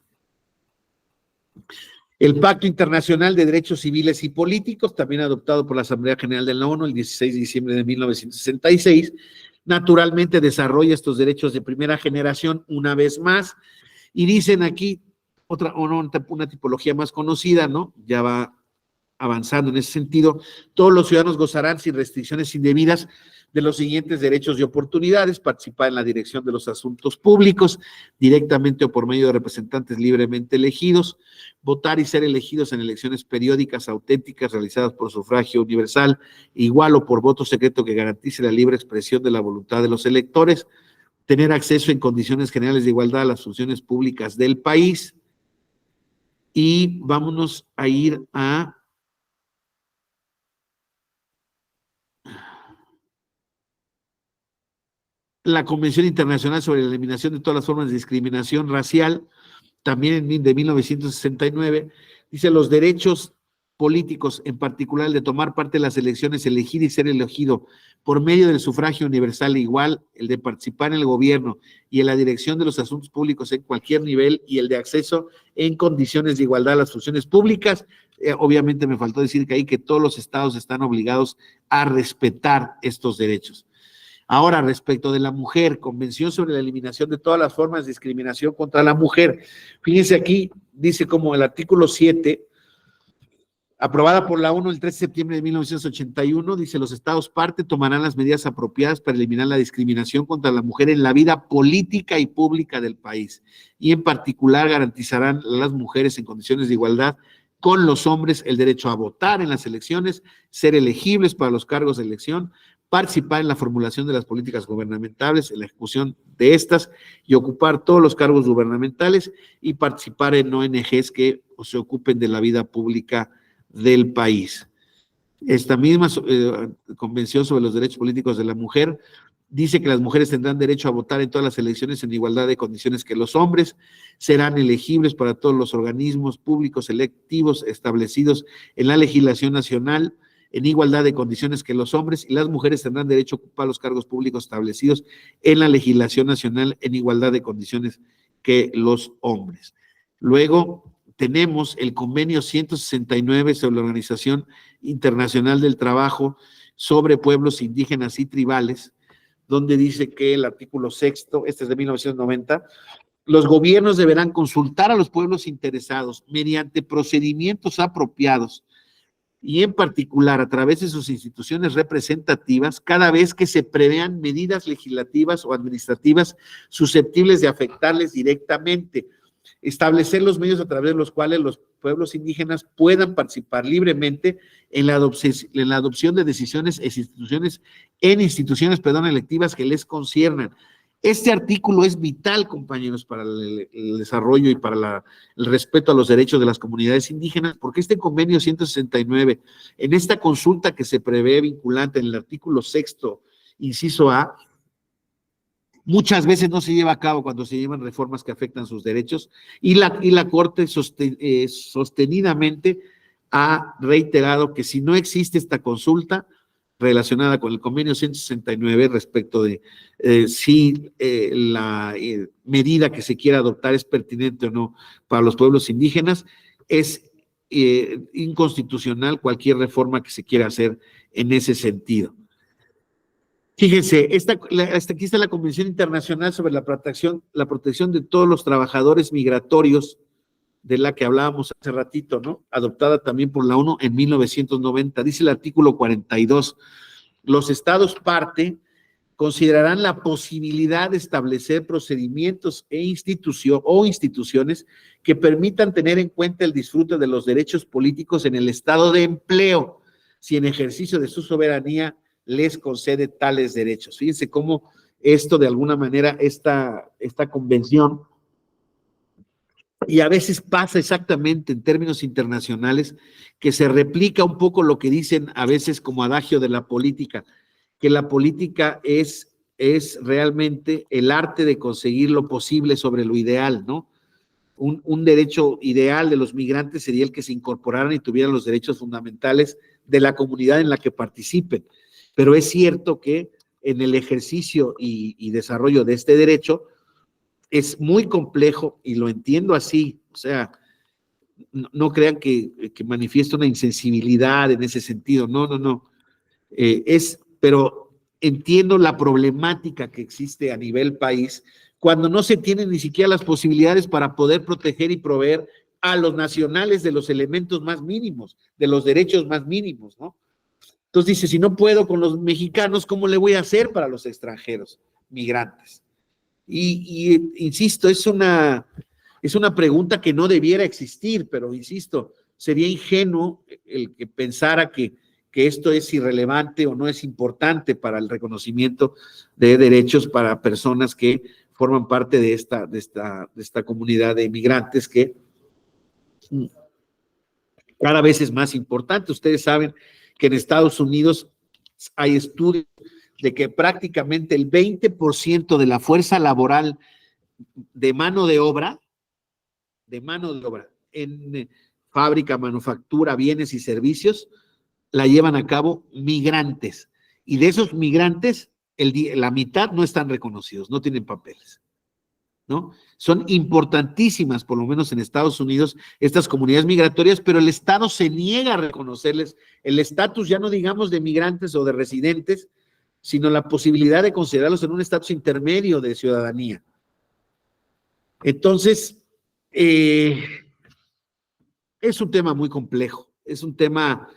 el Pacto Internacional de Derechos Civiles y Políticos, también adoptado por la Asamblea General de la ONU el 16 de diciembre de 1966, naturalmente desarrolla estos derechos de primera generación una vez más, y dicen aquí una tipología más conocida, ¿no? Ya va avanzando en ese sentido: todos los ciudadanos gozarán sin restricciones indebidas de los siguientes derechos y oportunidades: participar en la dirección de los asuntos públicos, directamente o por medio de representantes libremente elegidos, votar y ser elegidos en elecciones periódicas auténticas realizadas por sufragio universal, igual o por voto secreto que garantice la libre expresión de la voluntad de los electores, tener acceso en condiciones generales de igualdad a las funciones públicas del país. Y vámonos a ir a la Convención Internacional sobre la Eliminación de todas las formas de discriminación racial, también de 1969, dice: los derechos políticos, en particular el de tomar parte en las elecciones, elegir y ser elegido por medio del sufragio universal e igual, el de participar en el gobierno y en la dirección de los asuntos públicos en cualquier nivel, y el de acceso en condiciones de igualdad a las funciones públicas. Obviamente me faltó decir que ahí que todos los estados están obligados a respetar estos derechos. Ahora, respecto de la mujer, Convención sobre la Eliminación de todas las formas de discriminación contra la mujer. Fíjense aquí, dice como el artículo 7, aprobada por la ONU el 13 de septiembre de 1981, dice: los estados parte tomarán las medidas apropiadas para eliminar la discriminación contra la mujer en la vida política y pública del país, y en particular garantizarán a las mujeres en condiciones de igualdad con los hombres el derecho a votar en las elecciones, ser elegibles para los cargos de elección, participar en la formulación de las políticas gubernamentales, en la ejecución de estas y ocupar todos los cargos gubernamentales, y participar en ONGs que se ocupen de la vida pública del país. Esta misma Convención sobre los Derechos Políticos de la Mujer dice que las mujeres tendrán derecho a votar en todas las elecciones en igualdad de condiciones que los hombres, serán elegibles para todos los organismos públicos electivos establecidos en la legislación nacional en igualdad de condiciones que los hombres, y las mujeres tendrán derecho a ocupar los cargos públicos establecidos en la legislación nacional en igualdad de condiciones que los hombres. Luego tenemos el convenio 169 sobre la Organización Internacional del Trabajo sobre pueblos indígenas y tribales, donde dice que el artículo 6, este es de 1990, los gobiernos deberán consultar a los pueblos interesados mediante procedimientos apropiados, y en particular a través de sus instituciones representativas, cada vez que se prevean medidas legislativas o administrativas susceptibles de afectarles directamente, establecer los medios a través de los cuales los pueblos indígenas puedan participar libremente en la adopción de decisiones en instituciones electivas que les conciernan. Este artículo es vital, compañeros, para el desarrollo y para el respeto a los derechos de las comunidades indígenas, porque este convenio 169, en esta consulta que se prevé vinculante en el artículo 6, inciso A, muchas veces no se lleva a cabo cuando se llevan reformas que afectan sus derechos, y la Corte sostenidamente ha reiterado que si no existe esta consulta relacionada con el convenio 169 respecto de si la medida que se quiera adoptar es pertinente o no para los pueblos indígenas, es inconstitucional cualquier reforma que se quiera hacer en ese sentido. Fíjense, aquí está la Convención Internacional sobre la protección de todos los trabajadores migratorios, de la que hablábamos hace ratito, ¿no? Adoptada también por la ONU en 1990. Dice el artículo 42, los estados parte considerarán la posibilidad de establecer procedimientos o instituciones que permitan tener en cuenta el disfrute de los derechos políticos en el estado de empleo, si en ejercicio de su soberanía les concede tales derechos. Fíjense cómo esto de alguna manera, esta convención, y a veces pasa exactamente en términos internacionales, que se replica un poco lo que dicen a veces como adagio de la política, que la política es realmente el arte de conseguir lo posible sobre lo ideal, ¿no? Un derecho ideal de los migrantes sería el que se incorporaran y tuvieran los derechos fundamentales de la comunidad en la que participen. Pero es cierto que en el ejercicio y desarrollo de este derecho es muy complejo, y lo entiendo así, o sea, no crean que manifiesta una insensibilidad en ese sentido, no. Pero entiendo la problemática que existe a nivel país cuando no se tienen ni siquiera las posibilidades para poder proteger y proveer a los nacionales de los elementos más mínimos, de los derechos más mínimos, ¿no? Entonces dice, si no puedo con los mexicanos, ¿cómo le voy a hacer para los extranjeros migrantes? Y insisto, es una pregunta que no debiera existir, pero insisto, sería ingenuo el que pensara que que esto es irrelevante o no es importante para el reconocimiento de derechos para personas que forman parte de esta comunidad de inmigrantes que cada vez es más importante. Ustedes saben que en Estados Unidos hay estudios de que prácticamente el 20% de la fuerza laboral de mano de obra en fábrica, manufactura, bienes y servicios, la llevan a cabo migrantes. Y de esos migrantes, la mitad no están reconocidos, no tienen papeles, ¿no? Son importantísimas, por lo menos en Estados Unidos, estas comunidades migratorias, pero el Estado se niega a reconocerles el estatus, ya no digamos de migrantes o de residentes, sino la posibilidad de considerarlos en un estatus intermedio de ciudadanía. Entonces, es un tema muy complejo, es un tema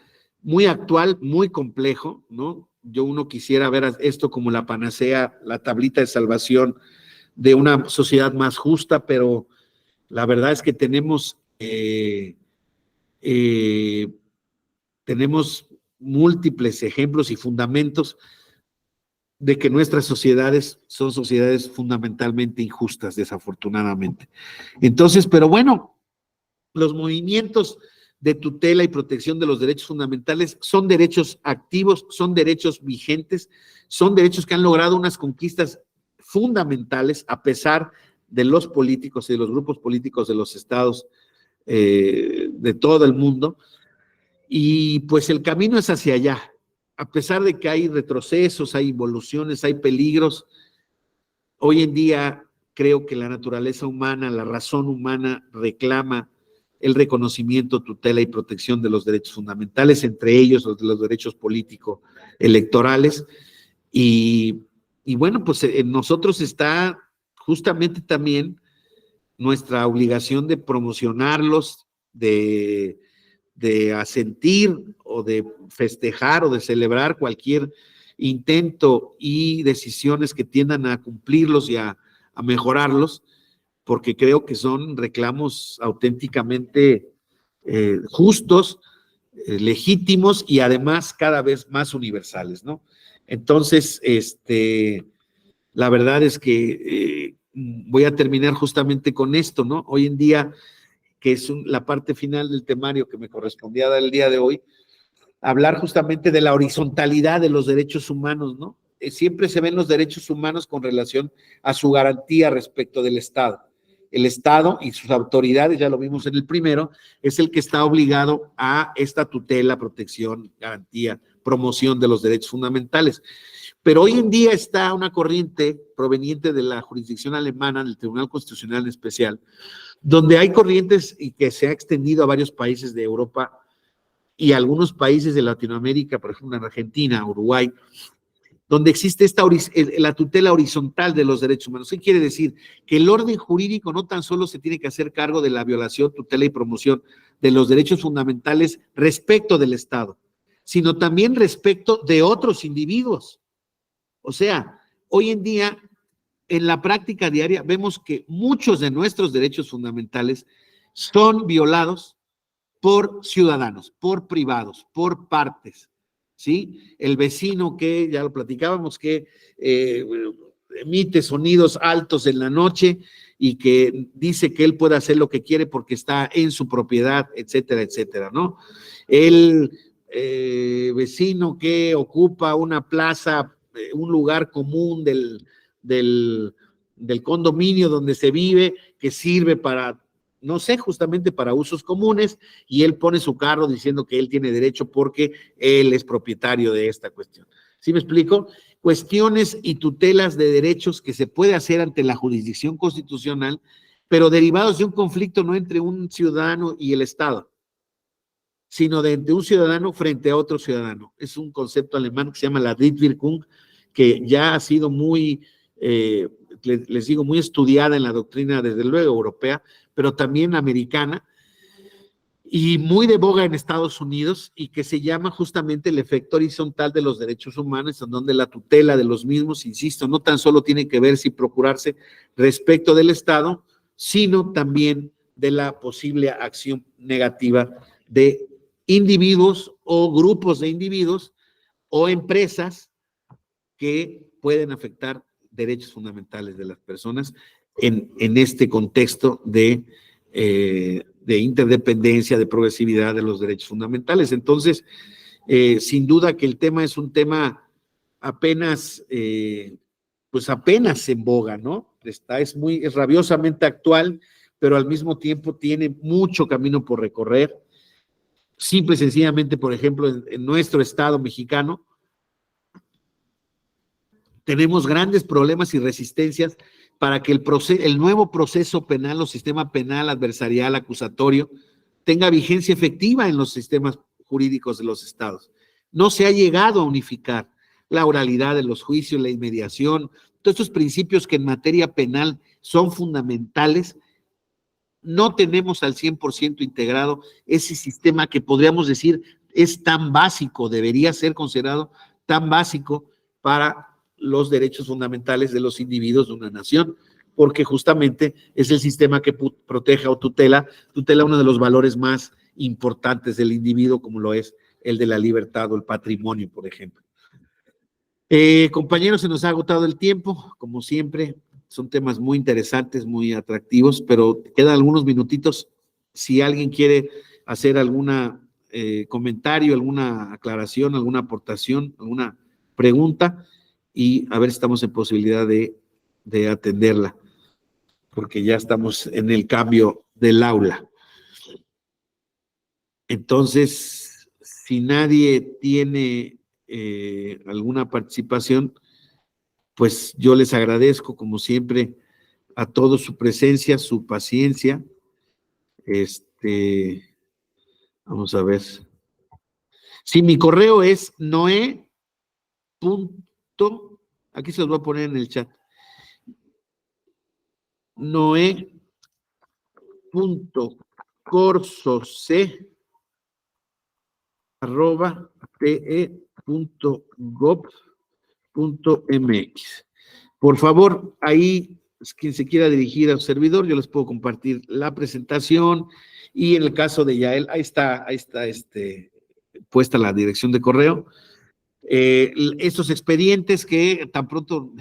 muy actual, muy complejo, ¿no? Uno quisiera ver esto como la panacea, la tablita de salvación de una sociedad más justa, pero la verdad es que tenemos múltiples ejemplos y fundamentos de que nuestras sociedades son sociedades fundamentalmente injustas, desafortunadamente. Entonces, pero bueno, los movimientos de tutela y protección de los derechos fundamentales son derechos activos, son derechos vigentes, son derechos que han logrado unas conquistas fundamentales a pesar de los políticos y de los grupos políticos de los estados de todo el mundo. Y pues el camino es hacia allá. A pesar de que hay retrocesos, hay involuciones, hay peligros, hoy en día creo que la naturaleza humana, la razón humana reclama el reconocimiento, tutela y protección de los derechos fundamentales, entre ellos los derechos político-electorales. Y bueno, pues en nosotros está justamente también nuestra obligación de promocionarlos, de asentir o de festejar o de celebrar cualquier intento y decisiones que tiendan a cumplirlos y a mejorarlos, porque creo que son reclamos auténticamente justos, legítimos y además cada vez más universales, ¿no? Entonces, la verdad es que voy a terminar justamente con esto, ¿no? Hoy en día, que es la parte final del temario que me correspondía dar el día de hoy, hablar justamente de la horizontalidad de los derechos humanos, ¿no? Siempre se ven los derechos humanos con relación a su garantía respecto del Estado. El Estado y sus autoridades, ya lo vimos en el primero, es el que está obligado a esta tutela, protección, garantía, promoción de los derechos fundamentales. Pero hoy en día está una corriente proveniente de la jurisdicción alemana, del Tribunal Constitucional en especial, donde hay corrientes y que se ha extendido a varios países de Europa y algunos países de Latinoamérica, por ejemplo en Argentina, Uruguay, donde existe la tutela horizontal de los derechos humanos. ¿Qué quiere decir? Que el orden jurídico no tan solo se tiene que hacer cargo de la violación, tutela y promoción de los derechos fundamentales respecto del Estado, sino también respecto de otros individuos. O sea, hoy en día, en la práctica diaria, vemos que muchos de nuestros derechos fundamentales son violados por ciudadanos, por privados, por partes, ¿sí? El vecino que, ya lo platicábamos, que emite sonidos altos en la noche y que dice que él puede hacer lo que quiere porque está en su propiedad, etcétera, etcétera, ¿no? El vecino que ocupa una plaza, un lugar común del condominio donde se vive, que sirve para, no sé, justamente para usos comunes, y él pone su carro diciendo que él tiene derecho porque él es propietario de esta cuestión. ¿Sí me explico? Cuestiones y tutelas de derechos que se puede hacer ante la jurisdicción constitucional, pero derivados de un conflicto no entre un ciudadano y el Estado, sino de un ciudadano frente a otro ciudadano. Es un concepto alemán que se llama la Drittwirkung, que ya ha sido muy, les digo, muy estudiada en la doctrina, desde luego, europea, pero también americana, y muy de boga en Estados Unidos, y que se llama justamente el efecto horizontal de los derechos humanos, en donde la tutela de los mismos, insisto, no tan solo tiene que ver si procurarse respecto del Estado, sino también de la posible acción negativa de individuos o grupos de individuos o empresas que pueden afectar derechos fundamentales de las personas en este contexto de interdependencia, de progresividad de los derechos fundamentales. Entonces, sin duda que el tema es un tema apenas, pues apenas en boga, ¿no? Es rabiosamente actual, pero al mismo tiempo tiene mucho camino por recorrer. Simple y sencillamente, por ejemplo, en nuestro estado mexicano, tenemos grandes problemas y resistencias para que el nuevo proceso penal o sistema penal adversarial acusatorio tenga vigencia efectiva en los sistemas jurídicos de los estados. No se ha llegado a unificar la oralidad de los juicios, la inmediación, todos estos principios que en materia penal son fundamentales. No tenemos al 100% integrado ese sistema que podríamos decir es tan básico, debería ser considerado tan básico para los derechos fundamentales de los individuos de una nación, porque justamente es el sistema que protege o tutela uno de los valores más importantes del individuo, como lo es el de la libertad o el patrimonio, por ejemplo. Compañeros, se nos ha agotado el tiempo, como siempre. Son temas muy interesantes, muy atractivos, pero quedan algunos minutitos. Si alguien quiere hacer algún comentario, alguna aclaración, alguna aportación, alguna pregunta, y a ver si estamos en posibilidad de atenderla, porque ya estamos en el cambio del aula. Entonces, si nadie tiene alguna participación, pues yo les agradezco, como siempre, a todos su presencia, su paciencia. Vamos a ver. Sí, mi correo es aquí se los voy a poner en el chat. noe.corso.te.gov.mx. Por favor, ahí quien se quiera dirigir al servidor, yo les puedo compartir la presentación, y en el caso de Yael, ahí está puesta la dirección de correo. Estos expedientes que tan pronto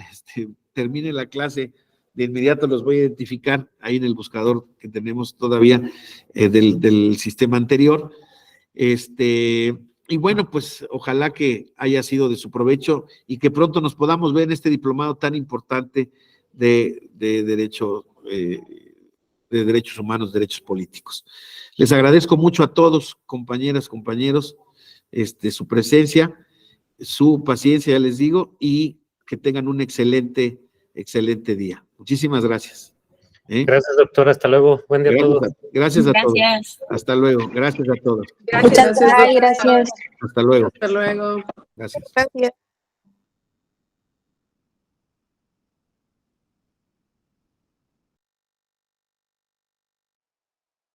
termine la clase, de inmediato los voy a identificar ahí en el buscador que tenemos todavía del sistema anterior. Y bueno, pues ojalá que haya sido de su provecho y que pronto nos podamos ver en este diplomado tan importante de derechos humanos, derechos políticos. Les agradezco mucho a todos, compañeras, compañeros, su presencia, su paciencia, ya les digo, y que tengan un excelente día. Muchísimas gracias. Gracias, doctor. Hasta luego. Buen día a todos. Gracias a todos. Hasta luego. Gracias a todos. Gracias. Gracias. Hasta luego. Hasta luego. Gracias. Gracias.